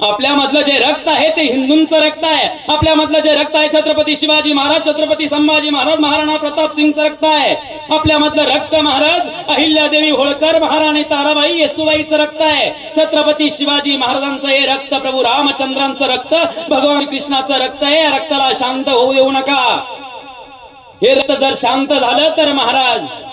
आपल्यामधलं जे रक्त आहे ते हिंदूंचं रक्त आहे. आपल्यामधलं जे रक्त आहे छत्रपती शिवाजी महाराज, छत्रपती संभाजी महाराज, महाराणा प्रताप सिंगचं रक्त आहे. आपल्यामधलं रक्त महाराज अहिल्यादेवी होळकर, महाराणी ताराबाई, येसुबाईचं रक्त आहे. छत्रपती शिवाजी महाराजांचं हे रक्त, प्रभू रामचंद्रांचं रक्त, भगवान कृष्णाचं रक्त आहे. या रक्ताला शांत होऊ देऊ नका. हे रक्त जर शांत झालं तर महाराज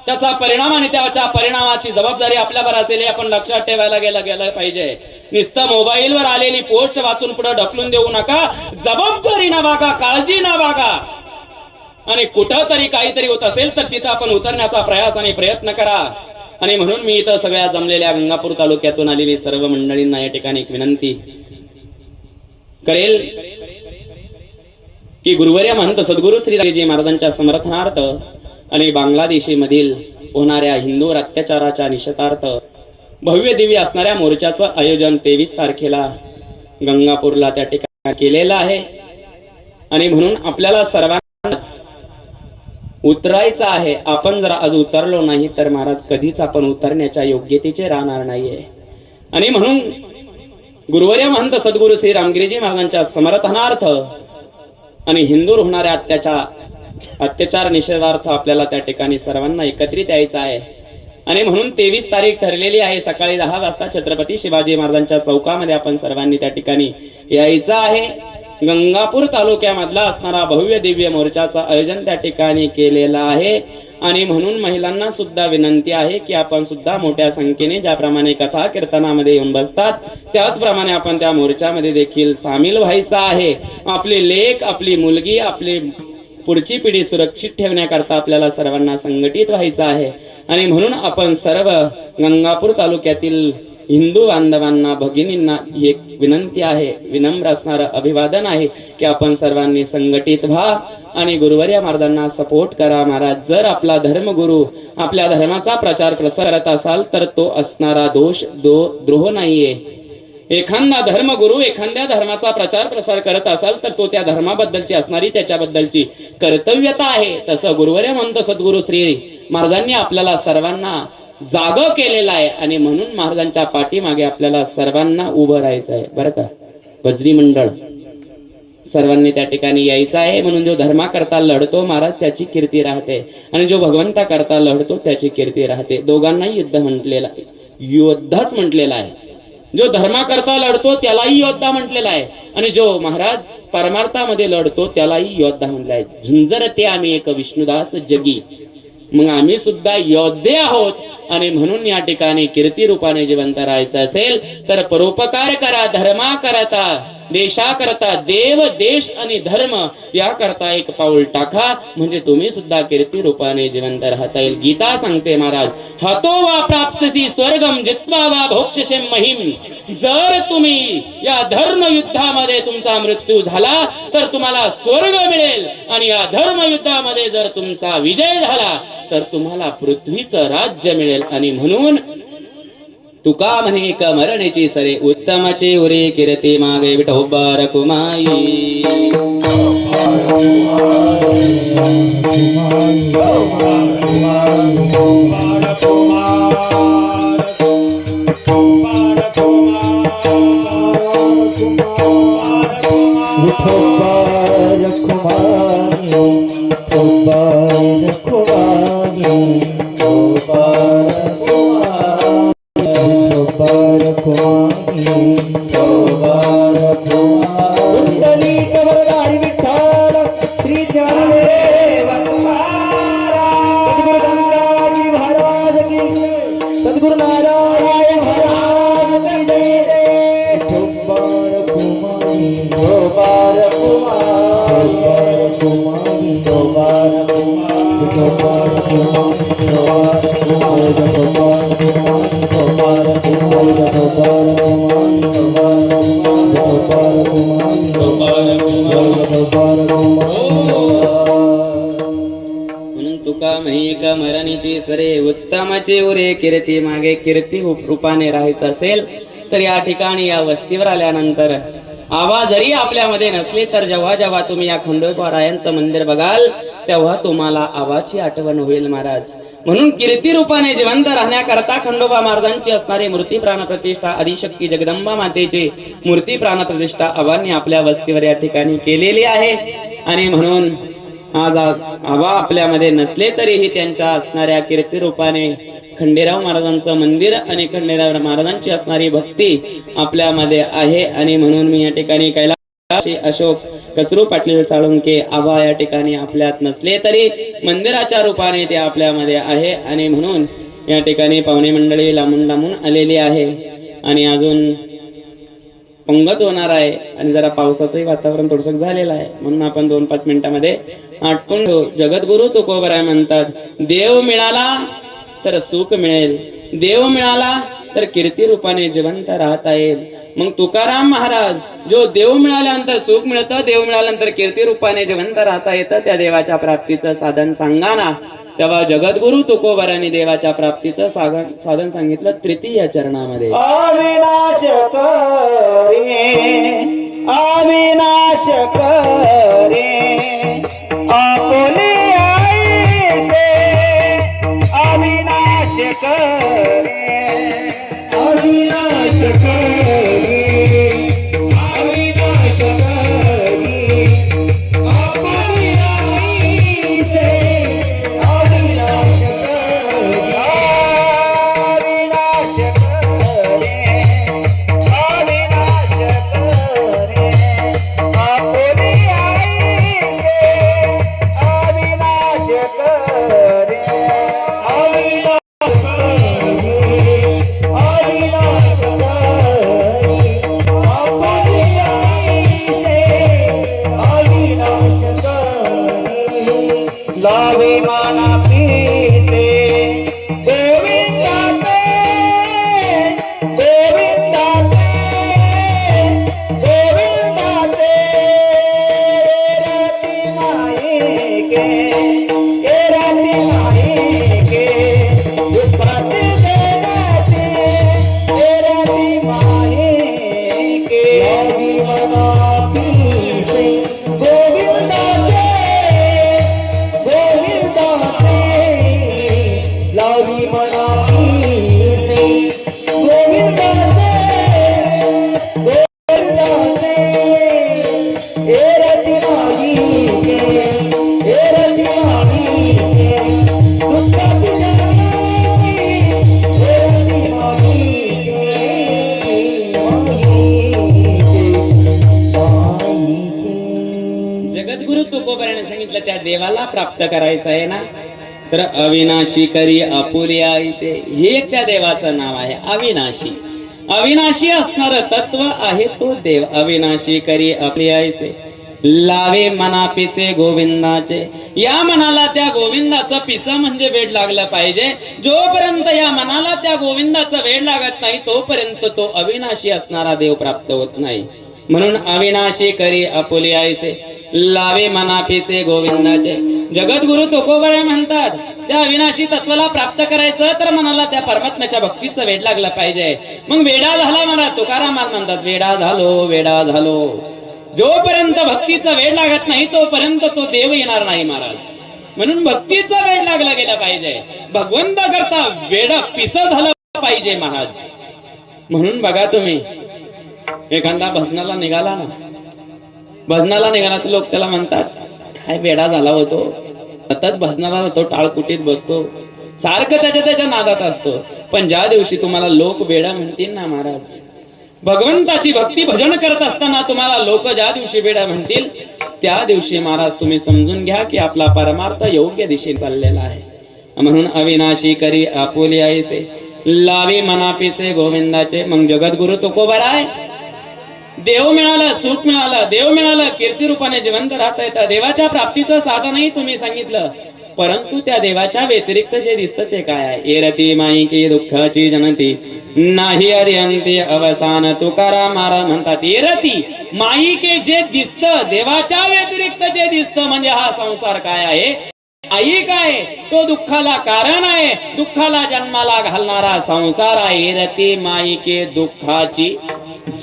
त्याचा परिणाम आणि त्याच्या परिणामाची जबाबदारी आपल्यावर असेल हे आपण लक्षात ठेवायला गेलं पाहिजे. नुसतं मोबाईलवर आलेली पोस्ट वाचून पुढे ढकलून देऊ नका. जबाबदारी ना वागा, काळजी ना वागा. आणि कुठंतरी काहीतरी होत असेल तर तिथं आपण उतरण्याचा प्रयास आणि प्रयत्न करा. आणि म्हणून मी इथं सगळ्या जमलेल्या गंगापूर तालुक्यातून आलेली सर्व मंडळींना या ठिकाणी एक विनंती करेल की गुरुवर्य महंत सद्गुरू श्री महाराजांच्या समर्थनार्थ आणि बांगलादेशी मधील होणाऱ्या हिंदूवर अत्याचाराच्या निषेधार्थ भव्य दिव्य असणाऱ्या मोर्चाचं आयोजन 23 तारखेला गंगापूरला त्या ठिकाणी केलेलं आहे. आणि म्हणून आपल्याला सर्वांना उतरायचं आहे. आपण जर आज उतरलो नाही तर महाराज कधीच आपण उतरण्याच्या योग्यतेचे राहणार नाहीये. आणि म्हणून गुरुवर्य महंत सद्गुरू श्री रामगिरीजी महाराजांच्या समर्थनार्थ आणि हिंदूवर होणाऱ्या अत्याचार निषेधार्थ आपल्याला त्या ठिकाणी सर्वांना एकत्रित यायचं आहे. आणि म्हणून 23 तारीख ठरलेली आहे. सकाळी 10 वाजता छत्रपती शिवाजी महाराजांच्या चौकामध्ये आपण सर्वांनी त्या ठिकाणी यायचं आहे. गंगापूर तालुक्यामधला असणारा भव्य दिव्य मोर्चाचं आयोजन त्या ठिकाणी केलेलं आहे. आणि म्हणून महिलांना सुद्धा विनंती आहे की आपण सुद्धा मोठ्या संख्येने ज्याप्रमाणे कथा कीर्तनामध्ये येऊन बसतात त्याचप्रमाणे आपण त्या मोर्चामध्ये देखील सामील व्हायचं आहे. आपली लेक, आपली मुलगी, आपली पुढची पिढी सुरक्षित ठेवण्याकरता आपल्याला सर्वांना संघटित व्हायचं आहे. आणि म्हणून आपण सर्व गंगापूर तालुक्यातील हिंदू बांधवांना भगिनींना ही एक विनंती आहे, विनम्र असणारं अभिवादन आहे की आपण सर्वांनी संघटित व्हा आणि गुरुवर्य महाराजांना सपोर्ट करा. महाराज, जर आपला धर्मगुरू आपल्या धर्माचा प्रचार प्रसार करत असाल तर तो असणारा दोष द्रोह नाहीये. एखादा धर्मगुरू एखाद्या धर्माचा प्रचार प्रसार करत असाल तर तो त्या धर्माबद्दलची असणारी त्याच्याबद्दलची कर्तव्यता आहे. तसं गुरुवर्य म्हणतो सद्गुरु श्री महाराजांनी आपल्याला सर्वांना जागं केलेलं आहे आणि म्हणून महाराजांच्या पाठीमागे आपल्याला सर्वांना उभं राहायचं आहे. बरं का भजनी मंडळ सर्वांनी त्या ठिकाणी यायचं आहे. म्हणून जो धर्माकरता लढतो महाराज त्याची कीर्ती राहते आणि जो भगवंता करता लढतो त्याची कीर्ती राहते. दोघांनाही युद्ध म्हटलेलं आहे, योद्धाच म्हटलेला आहे. जो धर्माकरता लढतो त्यालाही योद्धा म्हटलेला आहे आणि जो महाराज परमार्थामध्ये लढतो त्यालाही योद्धा म्हटलं आहे. झुंजरते आम्ही एक विष्णुदास जगी, मग आम्ही सुद्धा योद्धे आहोत आणि म्हणून या ठिकाणी कीर्ती रूपाने जिवंत राहायचं असेल तर परोपकार करा, धर्मा करता, देशा करता, देव देश आणि धर्म या करता एक पाऊल टाका, म्हणजे तुम्ही सुद्धा कीर्ती रूपाने जिवंत राहता येईल. गीता सांगते महाराज, हतो वा प्राप्स्यसि स्वर्गम जित्वा वा भोक्ष्यसे महिम. जर तुम्ही या धर्म युद्धामध्ये तुमचा मृत्यू झाला तर तुम्हाला स्वर्ग मिळेल आणि या धर्म युद्धामध्ये जर तुमचा विजय झाला तर तुम्हाला पृथ्वीचं राज्य मिळेल. आणि म्हणून तुका म्हणे का मरणेची सरे, उत्तमाचे उरे कीर्ती मागे विठोबा रखुमाई. म्हणून तुका म्हणे का मरणीची सरे, उत्तमाचे उरे कीर्ती मागे. कीर्ती रूपाने राहायचं असेल तर या ठिकाणी या वस्तीवर आल्यानंतर आवाज जरी आपल्यामध्ये नसले तर जेव्हा जेव्हा तुम्ही या खंडोबारायांचं मंदिर बघाल तेव्हा तुम्हाला आवाची आठवण होईल महाराज. म्हणून कीर्ती रूपाने जिवंत राहण्याकरता खंडोबा महाराजांची असणारी मूर्ती प्राणप्रतिष्ठा आदिशक्ती जगदंबा मातेची मूर्ती प्राणप्रतिष्ठा आबांनी आपल्या वस्तीवर या ठिकाणी केलेली आहे. आणि म्हणून आज आबा आपल्यामध्ये नसले तरीही त्यांच्या असणाऱ्या कीर्ती रूपाने खंडेराव महाराजांचं मंदिर आणि खंडेराव महाराजांची असणारी भक्ती आपल्यामध्ये आहे. आणि म्हणून मी या ठिकाणी कैलास अशोक कसरू पाटील साळुंके आबा या ठिकाणी आपल्यात नसले तरी मंदिराच्या रूपाने ते आपल्यामध्ये आहे. आणि म्हणून या ठिकाणी पाहुणे मंडळी लांबून लांबून आलेली आहे आणि अजून पंगत होणार आहे आणि जरा पावसाचंही वातावरण थोडंसं झालेलं आहे. म्हणून आपण 2-5 मिनिटांमध्ये आटपून जगद्गुरु तुकोबराय म्हणतात, देव मिळाला तर सुख मिळेल, देव मिळाला तर कीर्ती रूपाने जिवंत राहता येईल. मग तुकाराम महाराज, जो देव मिळाल्यानंतर सुख मिळतं, देव मिळाल्यानंतर कीर्ती रूपाने जिवंत राहता येतं, त्या देवाच्या प्राप्तीचं साधन सांगा ना. तेव्हा जगद्गुरु तुकोबरायांनी देवाच्या प्राप्तीचं साधन सांगितलं तृतीय चरणामध्ये. अविनाश करे, अविनाश करे, आपुले आईचे अविनाश करे, अविनाश करे, अविनाश करे, आपुले आईचे अविनाश करे, अविनाश करे, अविनाश करे, आपुले आईचे अविनाश करे, अविनाश करे, अविनाश करे, आपुले आईचे अविनाश करे. लावे माना पीते गोविंदाचे, जगद्गुरु तुकोबाराने सांगितलं त्या देवाला प्राप्त करायचं आहे ना, तर अविनाशी करी आपुले आईशे, हे त्या देवाचं नाव आहे. अविनाशी, अविनाशी असणार तत्व आहे तो देव. अविनाशी करी आपली आईसे, लावे मना पिसे गोविंदाचे. या मनाला त्या गोविंदाचं पिसं म्हणजे वेड लागलं पाहिजे. जोपर्यंत या मनाला त्या गोविंदाचं वेड लागत नाही तोपर्यंत तो अविनाशी असणारा देव प्राप्त होत नाही. म्हणून अविनाशी करी आपुले आईसे, लावे मना पिसे गोविंदाचे. जगद्गुरु तुकोबाराय म्हणतात त्या अविनाशी तत्वाला प्राप्त करायचं तर मनाला त्या परमात्म्याच्या भक्तीचं वेड लागलं पाहिजे. मग वेडा झाला म्हणा, तुकाराम म्हणतात वेडा झालो, वेडा झालो. जोपर्यंत भक्तीचं वेड लागत नाही तोपर्यंत तो देव येणार नाही महाराज. म्हणून भक्तीचं वेड लागलं गेलं पाहिजे. भगवंत करता वेड पिस झालं पाहिजे महाराज. म्हणून बघा तुम्ही एखादा भजनाला निघाला ना, भजनाला निघाला तर लोक त्याला म्हणतात काय वेडा झाला होतो, सतत भजनाला जातो, टाळकुटीत बसतो, सारखं त्याच्या नादात असतो. पण ज्या दिवशी तुम्हाला लोक वेडा म्हणतील ना महाराज, भगवंताची भक्ती भजन करत असताना तुम्हाला लोक ज्या दिवशी वेडा म्हणतील त्या दिवशी महाराज तुम्ही समजून घ्या की आपला परमार्थ योग्य दिशेने चाललेला आहे. म्हणून अविनाशी करी आपुले आईसे, लावे मनापिसे गोविंदाचे. मग जगद्गुरु तुकोबाराय देव मिळालं, सुख मिळालं, देव मिळालं, कीर्ती रूपाने जिवंत राहता येतं. देवाच्या प्राप्तीचं साधनही तुम्ही सांगितलं, परंतु त्या देवाच्या व्यतिरिक्त जे दिसतं ते काय आहे? एरती माईकी दुःखाची जनती, नाही अर्यंती अवसान. तुकाराम महाराज म्हणतात एरती माईके जे दिसतं, देवाच्या व्यतिरिक्त जे दिसतं म्हणजे हा संसार काय आहे, आई काय, तो दुःखाला कारण आहे, दुःखाला जन्माला घालणारा संसार आहे. एरती माईके दुःखाची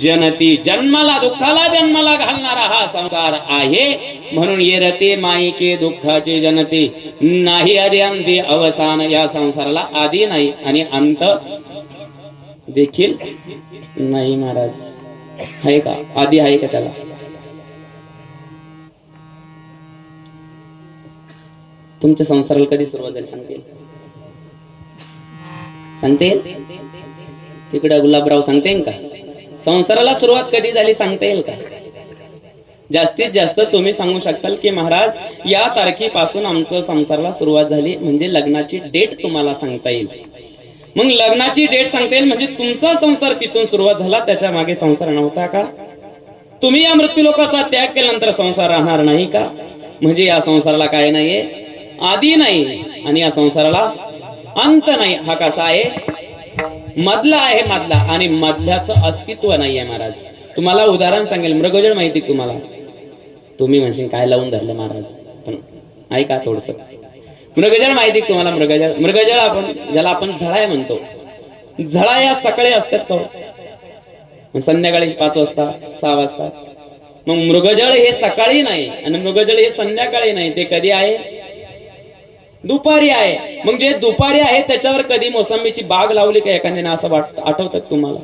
जनती, जन्माला दुःखाला जन्माला घालणारा हा संसार आहे. म्हणून येरते माईके दुःखाची जनती, नाही अर्यंती अवसान. या संसाराला आदी नाही आणि अंत देखील नाही महाराज. आहे का आदी, आहे का त्याला? तुमच्या संसाराला कधी सुरुवात झाली सांगतील? सांगतील तिकडे गुलाबराव सांगते का संसाराला सुरुवात कधी झाली सांगता येईल का? जास्तीत जास्त तुम्ही सांगू शकताल की महाराज या तारखेपासून आमचं संसाराला सुरुवात झाली, म्हणजे लग्नाची डेट तुम्हाला सांगता येईल. मग लग्नाची डेट सांगता येईल म्हणजे तुमचा संसार तिथून सुरुवात झाला, त्याच्या मागे संसार नव्हता का? तुम्ही या मृत्यूलोकाचा त्याग केल्यानंतर संसार राहणार नाही का? म्हणजे या संसाराला काय नाहीये, आदी नाही आणि या संसाराला अंत नाही. हा कसा आहे? मधला आहे, मधला. आणि मधल्याचं अस्तित्व नाहीये महाराज. तुम्हाला उदाहरण सांगेल, मृगजळ माहिती तुम्हाला. तुम्ही म्हणशील काय लावून धरलं महाराज, पण ऐका थोडस. मृगजळ माहिती तुम्हाला? मृगजळ, मृगजळ आपण ज्याला आपण झळाय म्हणतो. झळा या सकाळी असतात का? संध्याकाळी 5 वाजता 6 वाजता. मग मृगजळ हे सकाळी नाही आणि मृगजळ हे संध्याकाळी नाही, ते कधी आहे? दुपारी आहे. मग जे दुपारी आहे त्याच्यावर कधी मोसंबीची बाग लावली का एखाद्याने असं आठवतं तुम्हाला?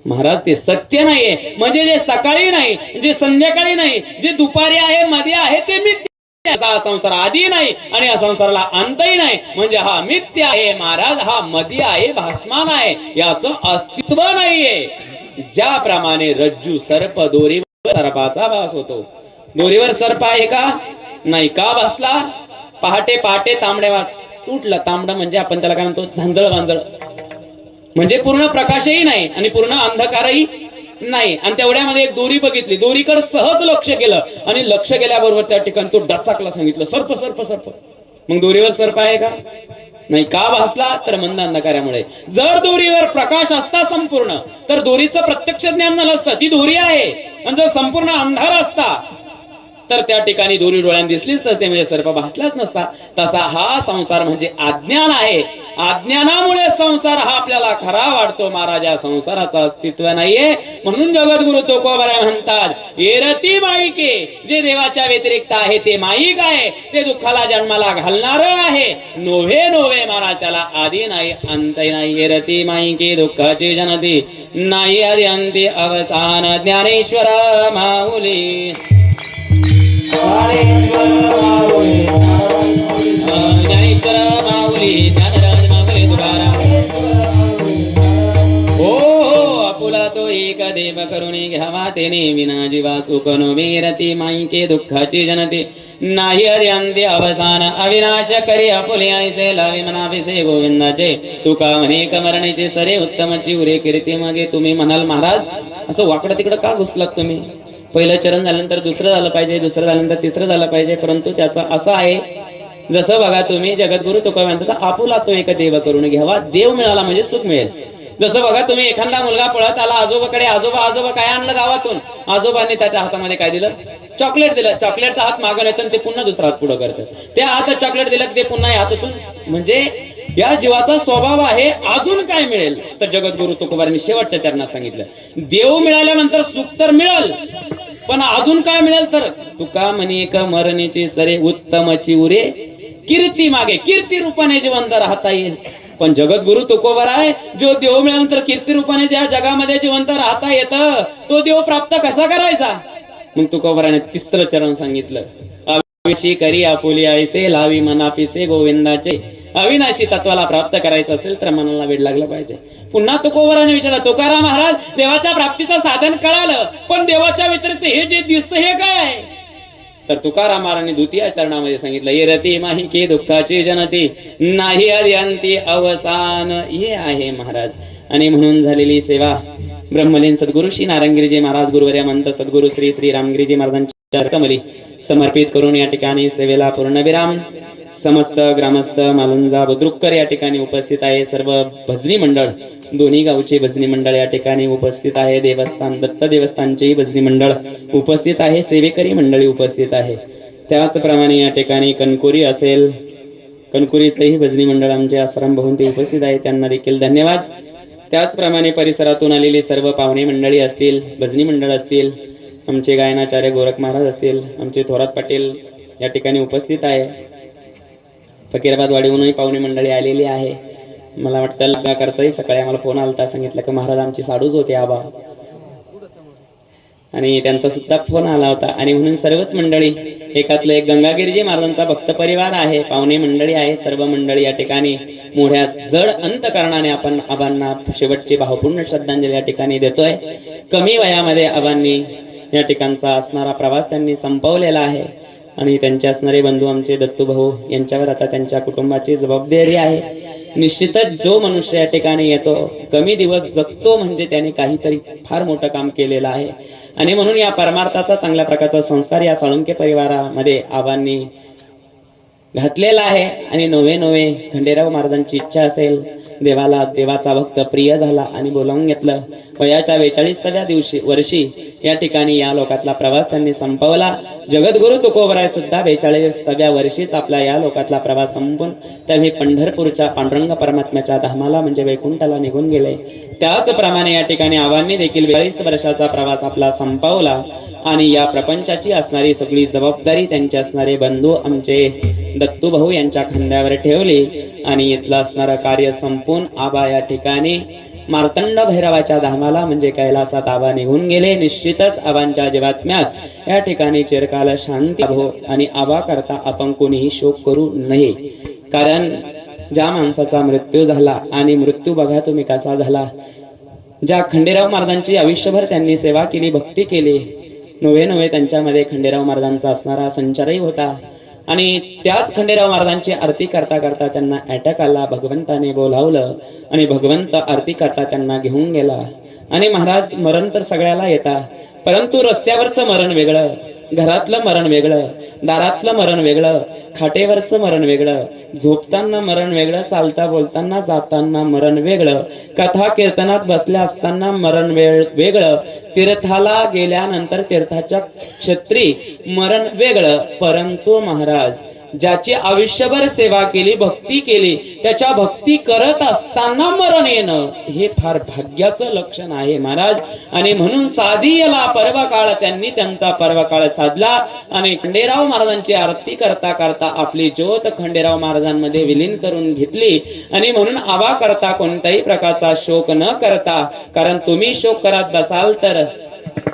महाराज ते सत्य नाहीये. म्हणजे जे सकाळी नाही, जे संध्याकाळी नाही, जे दुपारी आहे, मध्ये आहे, ते मिथ्या. हा संसार आदी नाही आणि या संसाराला अंतही नाही, म्हणजे हा मिथ्य आहे महाराज. हा मध्ये आहे, भासमान आहे, याचं अस्तित्व नाहीये. ज्याप्रमाणे रज्जू सर्प, दोरीवर सर्पाचा भास होतो. दोरीवर सर्प आहे का? नाही. का भासला? पहाटे पहाटे तांबड्या उठलं. तांबडं म्हणजे आपण त्याला काय म्हणतो? झांजळ वांजळ. म्हणजे पूर्ण प्रकाशही नाही आणि पूर्ण अंधकारही नाही. आणि तेवढ्यामध्ये एक दोरी बघितली, दोरीकडे सहज लक्ष केलं आणि लक्ष गेल्याबरोबर त्या ठिकाणी तो डचाकला, सांगितलं सर्प सर्प सर्प. मग दोरीवर सर्प आहे का? नाही. का भासला? तर मंद अंधकारामुळे. जर दोरीवर प्रकाश असता संपूर्ण तर दोरीचं प्रत्यक्ष ज्ञान झालं असतं, ती दोरी आहे. आणि जर संपूर्ण अंधार असता तर त्या ठिकाणी दोरी डोळ्यांना दिसलीच नसते, म्हणजे सर्प भासलाच नसता. तसा हा संसार म्हणजे अज्ञान आहे. अज्ञानामुळे संसार हा आपल्याला खरा वाटतो महाराज. या संसाराचं अस्तित्व नाहीये. म्हणून जगद्गुरु तुकोबाराय म्हणतात एरती माईके, जे देवाच्या व्यतिरिक्त आहे ते माईक आहे, ते दुःखाला जन्माला घालणार आहे. नोव्हे नोव्हे महाराज, त्याला आदी नाही अंत नाही. एरती माईके दुःखाची जनती, नाही आदी अंती अवसान. ज्ञानेश्वर माऊली, ज्ञानेश्वर माऊली, ज्ञानराज माऊली तुकाराम. हो आपुला तो एक देव करुणी घ्यावा तेने विना जीवा सुख नो विरती माईके दुःखाची जनते नाही अर्यांती अवसान अविनाश करी आपुले ऐसे लावी मनाविसे गोविंदाचे तुका म्हणे कमरणीचे सरे उत्तमची उरे कीर्ती मागे तुम्ही म्हणाल महाराज असं वाकडं तिकडं का घुसलात तुम्ही पहिलं चरण झाल्यानंतर दुसरं झालं पाहिजे दुसरं झाल्यानंतर तिसरं झालं पाहिजे परंतु त्याचं असं आहे जसं बघा तुम्ही जगद्गुरु तुका म्हणतात आपुला तो एक देव करून घ्यावा देव मिळाला म्हणजे सुख मिळेल जसं बघा तुम्ही एखादा मुलगा पळत आला आजोबाकडे आजोबा काय आणलं गावातून आजोबांनी त्याच्या हातामध्ये काय दिलं चॉकलेट दिलं चॉकलेटचा हात मागं येतं ते पुन्हा दुसरा हात पुढं करतं त्या हातात चॉकलेट दिलं ते पुन्हा या हातातून म्हणजे या जीवाचा स्वभाव आहे अजून काय मिळेल तर जगद्गुरु तुकोबारांनी शेवटच्या चरणात सांगितलं देव मिळाल्यानंतर सुख तर मिळेल पण अजून काय मिळेल तर तुका म्हणे का मरणीची सरे उत्तमची उरे कीर्ती मागे कीर्ती रूपाने जिवंत राहता येईल पण जगद्गुरु तुकोबार आहे जो देव मिळाल्यानंतर कीर्ती रूपाने ज्या जगामध्ये जिवंत राहता येतं तो देव प्राप्त कसा करायचा मग तुकोबाराने तिसरं चरण सांगितलं अविनाशी करी आपुली ऐसे लावी मनापिसे गोविंदाचे अविनाशी तत्वाला प्राप्त करायचं असेल तर मनाला वेळ लागला पाहिजे पुन्हा तुकोबाराने विचारलं तुकाराम महाराज देवाच्या प्राप्तीचं साधन कळालं पण देवाच्या व्यतिरिक्त हे जे दिसतं हे काय आहे तर तुकाराम महाराजांनी द्वितीय चरणामध्ये सांगितलं ये रती माहिके दुःखाची जनती नाही अर्यांती अवसान हे आहे महाराज आणि म्हणून झालेली सेवा ब्रह्मलीन सद्गुरु श्री नारायणगिरीजी महाराज गुरुवर्या मंत सद्गुरु श्री श्री रामगिरीजी महाराजांच्या कमली समर्पित करून या ठिकाणी सेवेला पूर्णविराम समस्त ग्रामस्थ मालुंजा बुद्रुककर या ठिकाणी उपस्थित आहे सर्व भजनी मंडळ दोन्ही गावचे भजनी मंडळ या ठिकाणी उपस्थित आहे देवस्थान दत्त देवस्थानचेही भजनी मंडळ उपस्थित आहे सेवेकरी मंडळी उपस्थित आहे त्याचप्रमाणे या ठिकाणी कणकोरी असेल कणकोरीचेही भजनी मंडळ आमचे आश्रम भवन ते उपस्थित आहे त्यांना देखील धन्यवाद त्याचप्रमाणे परिसरातून आलेली सर्व पाहुणे मंडळी असतील भजनी मंडळ असतील आमचे गायनाचार्य गोरख महाराज असतील आमचे थोरात पाटील या ठिकाणी उपस्थित आहे फकीराबाद वाडीहूनही पाहुणे मंडळी आलेली आहे मला वाटतं लग्नाकरचाही सकाळी आम्हाला फोन आलता सांगितलं की महाराज आमची साडूच होते आबा आणि त्यांचा सुद्धा फोन आला होता आणि म्हणून सर्वच मंडळी एकातलं एक गंगागिरीजी महाराजांचा भक्त परिवार आहे पाहुणे मंडळी आहे सर्व मंडळी या ठिकाणी मोठ्या जड अंतकरणाने आपण आबांना शेवटची भावपूर्ण श्रद्धांजली या ठिकाणी देतोय कमी वयामध्ये आबांनी या ठिकाणचा असणारा प्रवास त्यांनी संपवलेला आहे आणि त्यांचे असणारे बंधू आमचे दत्तू भाऊ यांच्यावर आता त्यांच्या कुटुंबाची जबाबदारी आहे निश्चितच जो मनुष्य या ठिकाणी येतो कमी दिवस जगतो म्हणजे त्याने काहीतरी फार मोठं काम केलेलं आहे आणि म्हणून या परमार्थाचा चांगल्या प्रकारचा संस्कार या साळुंके परिवारामध्ये आबांनी घातलेला आहे आणि नवे खंडेराव महाराजांची इच्छा असेल देवाला देवाचा भक्त प्रिय झाला आणि बोलावून घेतलं वयाच्या 42व्या वर्षी या ठिकाणी या लोकातला प्रवास त्यांनी संपवला जगद्गुरु तुकोबराय सुद्धा 42व्या वर्षीच आपला या लोकातला प्रवास संपून त्यावेळी पंढरपूरच्या पांडुरंग परमात्म्याच्या धामाला म्हणजे वैकुंठाला निघून गेले त्याचप्रमाणे या ठिकाणी आव्हांनी देखील 42 वर्षाचा प्रवास आपला संपवला आणि या प्रपंचाची असणारी सगळी जबाबदारी त्यांचे असणारे बंधू आमचे दत्तू भाऊ यांच्या खांद्यावर ठेवली आणि इथलं असणारं कार्य संपून आबा या ठिकाणी मार्तंड भैरवाच्या धामाला म्हणजे कैलासात आबा निघून गेले निश्चितच आबांच्या जीवात्म्यास या ठिकाणी चिरकाल शांती हो आणि आबा करता आपण कोणीही शोक करू नये कारण ज्या माणसाचा मृत्यू झाला आणि मृत्यू बघा तुम्ही कसा झाला ज्या खंडेराव महाराजांची आयुष्यभर त्यांनी सेवा केली भक्ती केली नवे त्यांच्यामध्ये खंडेराव महाराजांचा असणारा संचारही होता आणि त्याच खंडेराव महाराजांची आरती करता करता त्यांना अटॅक आला भगवंताने बोलावलं आणि भगवंत आरती करता त्यांना घेऊन गेला आणि महाराज मरण तर सगळ्याला येता परंतु रस्त्यावरचं मरण वेगळं घरातलं मरण वेगळं दारातलं मरण वेगळं खाटेवरचं मरण वेगळं झोपताना मरण वेगळं चालता बोलताना जाताना मरण वेगळं कथा कीर्तनात बसल्या असताना मरण वेगळं तीर्थाला गेल्यानंतर तीर्थाच्या क्षेत्री मरण वेगळं परंतु महाराज ज्याची आयुष्यभर सेवा केली भक्ती केली त्याच्या भक्ती करत असताना मरण येणं हे फार भाग्याचं लक्षण आहे महाराज आणि म्हणून साधीला पर्वकाळ त्यांनी त्यांचा पर्वकाळ साधला आणि खंडेराव महाराजांची आरती करता करता आपली ज्योत खंडेराव महाराजांमध्ये विलीन करून घेतली आणि म्हणून आबा करता कोणत्याही प्रकारचा शोक न करता कारण तुम्ही शोक करत बसाल तर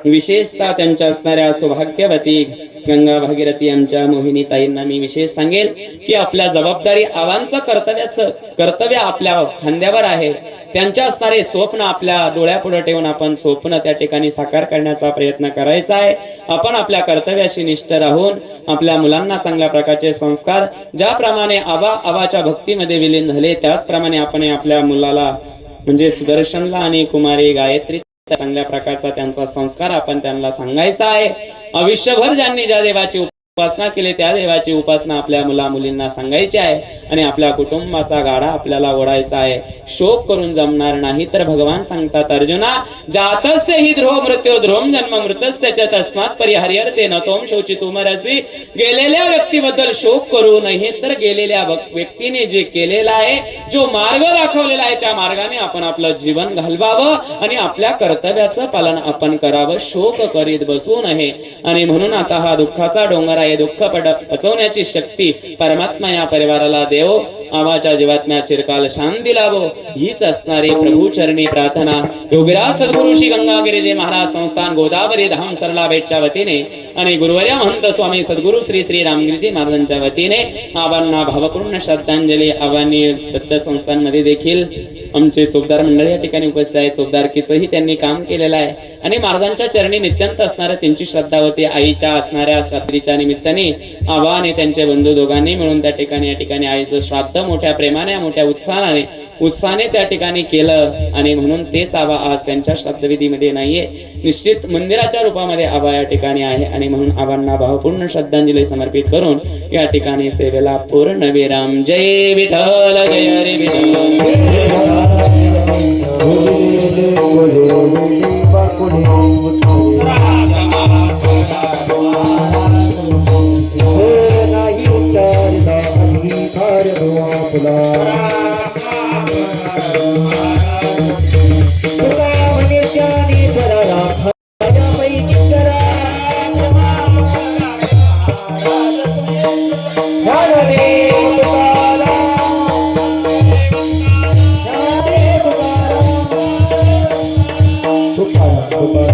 विशेषतः त्यांच्या असणाऱ्या सौभाग्यवती गंगा भागीरथी आमच्या मोहिनी ताईंना मी विशेष सांगेल की आपल्या जबाबदारी आव्हांचं कर्तव्य आपल्या खांद्यावर आहे. त्यांच्या असणारे स्वप्न आपल्या डोळ्यापुढे ठेवून आपण स्वप्न त्या ठिकाणी साकार करण्याचा प्रयत्न करायचा आहे. आपण आपल्या कर्तव्याशी निष्ठ राहून आपल्या मुलांना चांगल्या प्रकारचे संस्कार, ज्याप्रमाणे आबाच्या भक्तीमध्ये विलीन झाले त्याचप्रमाणे आपण आपल्या मुलाला म्हणजे सुदर्शनला आणि कुमारी गायत्री चांगल्या प्रकारचा त्यांचा संस्कार आपण त्यांना सांगायचा आहे. आयुष्यभर ज्यांनी ज्या देवाची उपासना केली त्या देवाची उपासना आपल्या मुला मुलींना सांगायची आहे आणि आपल्या कुटुंबाचा गाडा आपल्याला ओढायचा आहे. शोक करून जमणार नाही. तर भगवान सांगतात अर्जुना, जातस्य हि ध्रुव मृत्यू ध्रुवम जन्म मृतस्य च तस्मात् परिहर्यते न तोम शोचितुमर्हसि. गेलेल्या व्यक्तीबद्दल शोक करू नये, तर गेलेल्या व्यक्तीने जे केलेलं आहे, जो मार्ग दाखवलेला आहे त्या मार्गाने आपण आपलं जीवन घालवावं आणि आपल्या कर्तव्याचं पालन आपण करावं. शोक करीत बसू नये. आणि म्हणून आता हा दुःखाचा डोंगर आहे, दुःख पचवण्याची शक्ती परमात्मा या परिवाराला देव, आवाच्या जीवात्म्या चिरकाल शांती लाभो हीच असणारी प्रभू चरणी प्रार्थना योगीराज सद्गुरु श्री गंगागिरीजी महाराज संस्थान गोदावरी धाम सरला बेटच्या वतीने आणि गुरुवर्य महंत स्वामी सद्गुरु श्री श्री रामगिरीजी महाराजांच्या वतीने आबांना भावपूर्ण श्रद्धांजली. आबांनी दत्त संस्थांमध्ये देखील आमचे चोपदार मंडळी या ठिकाणी उपस्थित आहे. चोपदारकीचंही त्यांनी काम केलेलं आहे आणि महाराजांच्या चरणी नित्यंत असणाऱ्या त्यांची श्रद्धा होती. आईच्या असणाऱ्या श्राद्धीच्या निमित्ताने आबा आणि त्यांचे बंधू दोघांनी मिळून त्या ठिकाणी या ठिकाणी आईचं श्राद्ध मोठ्या प्रेमाने मोठ्या उत्साहाने त्या ठिकाणी केलं आणि म्हणून तेच आबा आज त्यांच्या श्राद्धविधीमध्ये नाहीये, निश्चित मंदिराच्या रूपामध्ये आबा या ठिकाणी आहे आणि म्हणून आबांना भावपूर्ण श्रद्धांजली समर्पित करून या ठिकाणी सेवेला पूर्ण विराम. जय विठ्ठल जय हरी विठ्ठल. Tukaram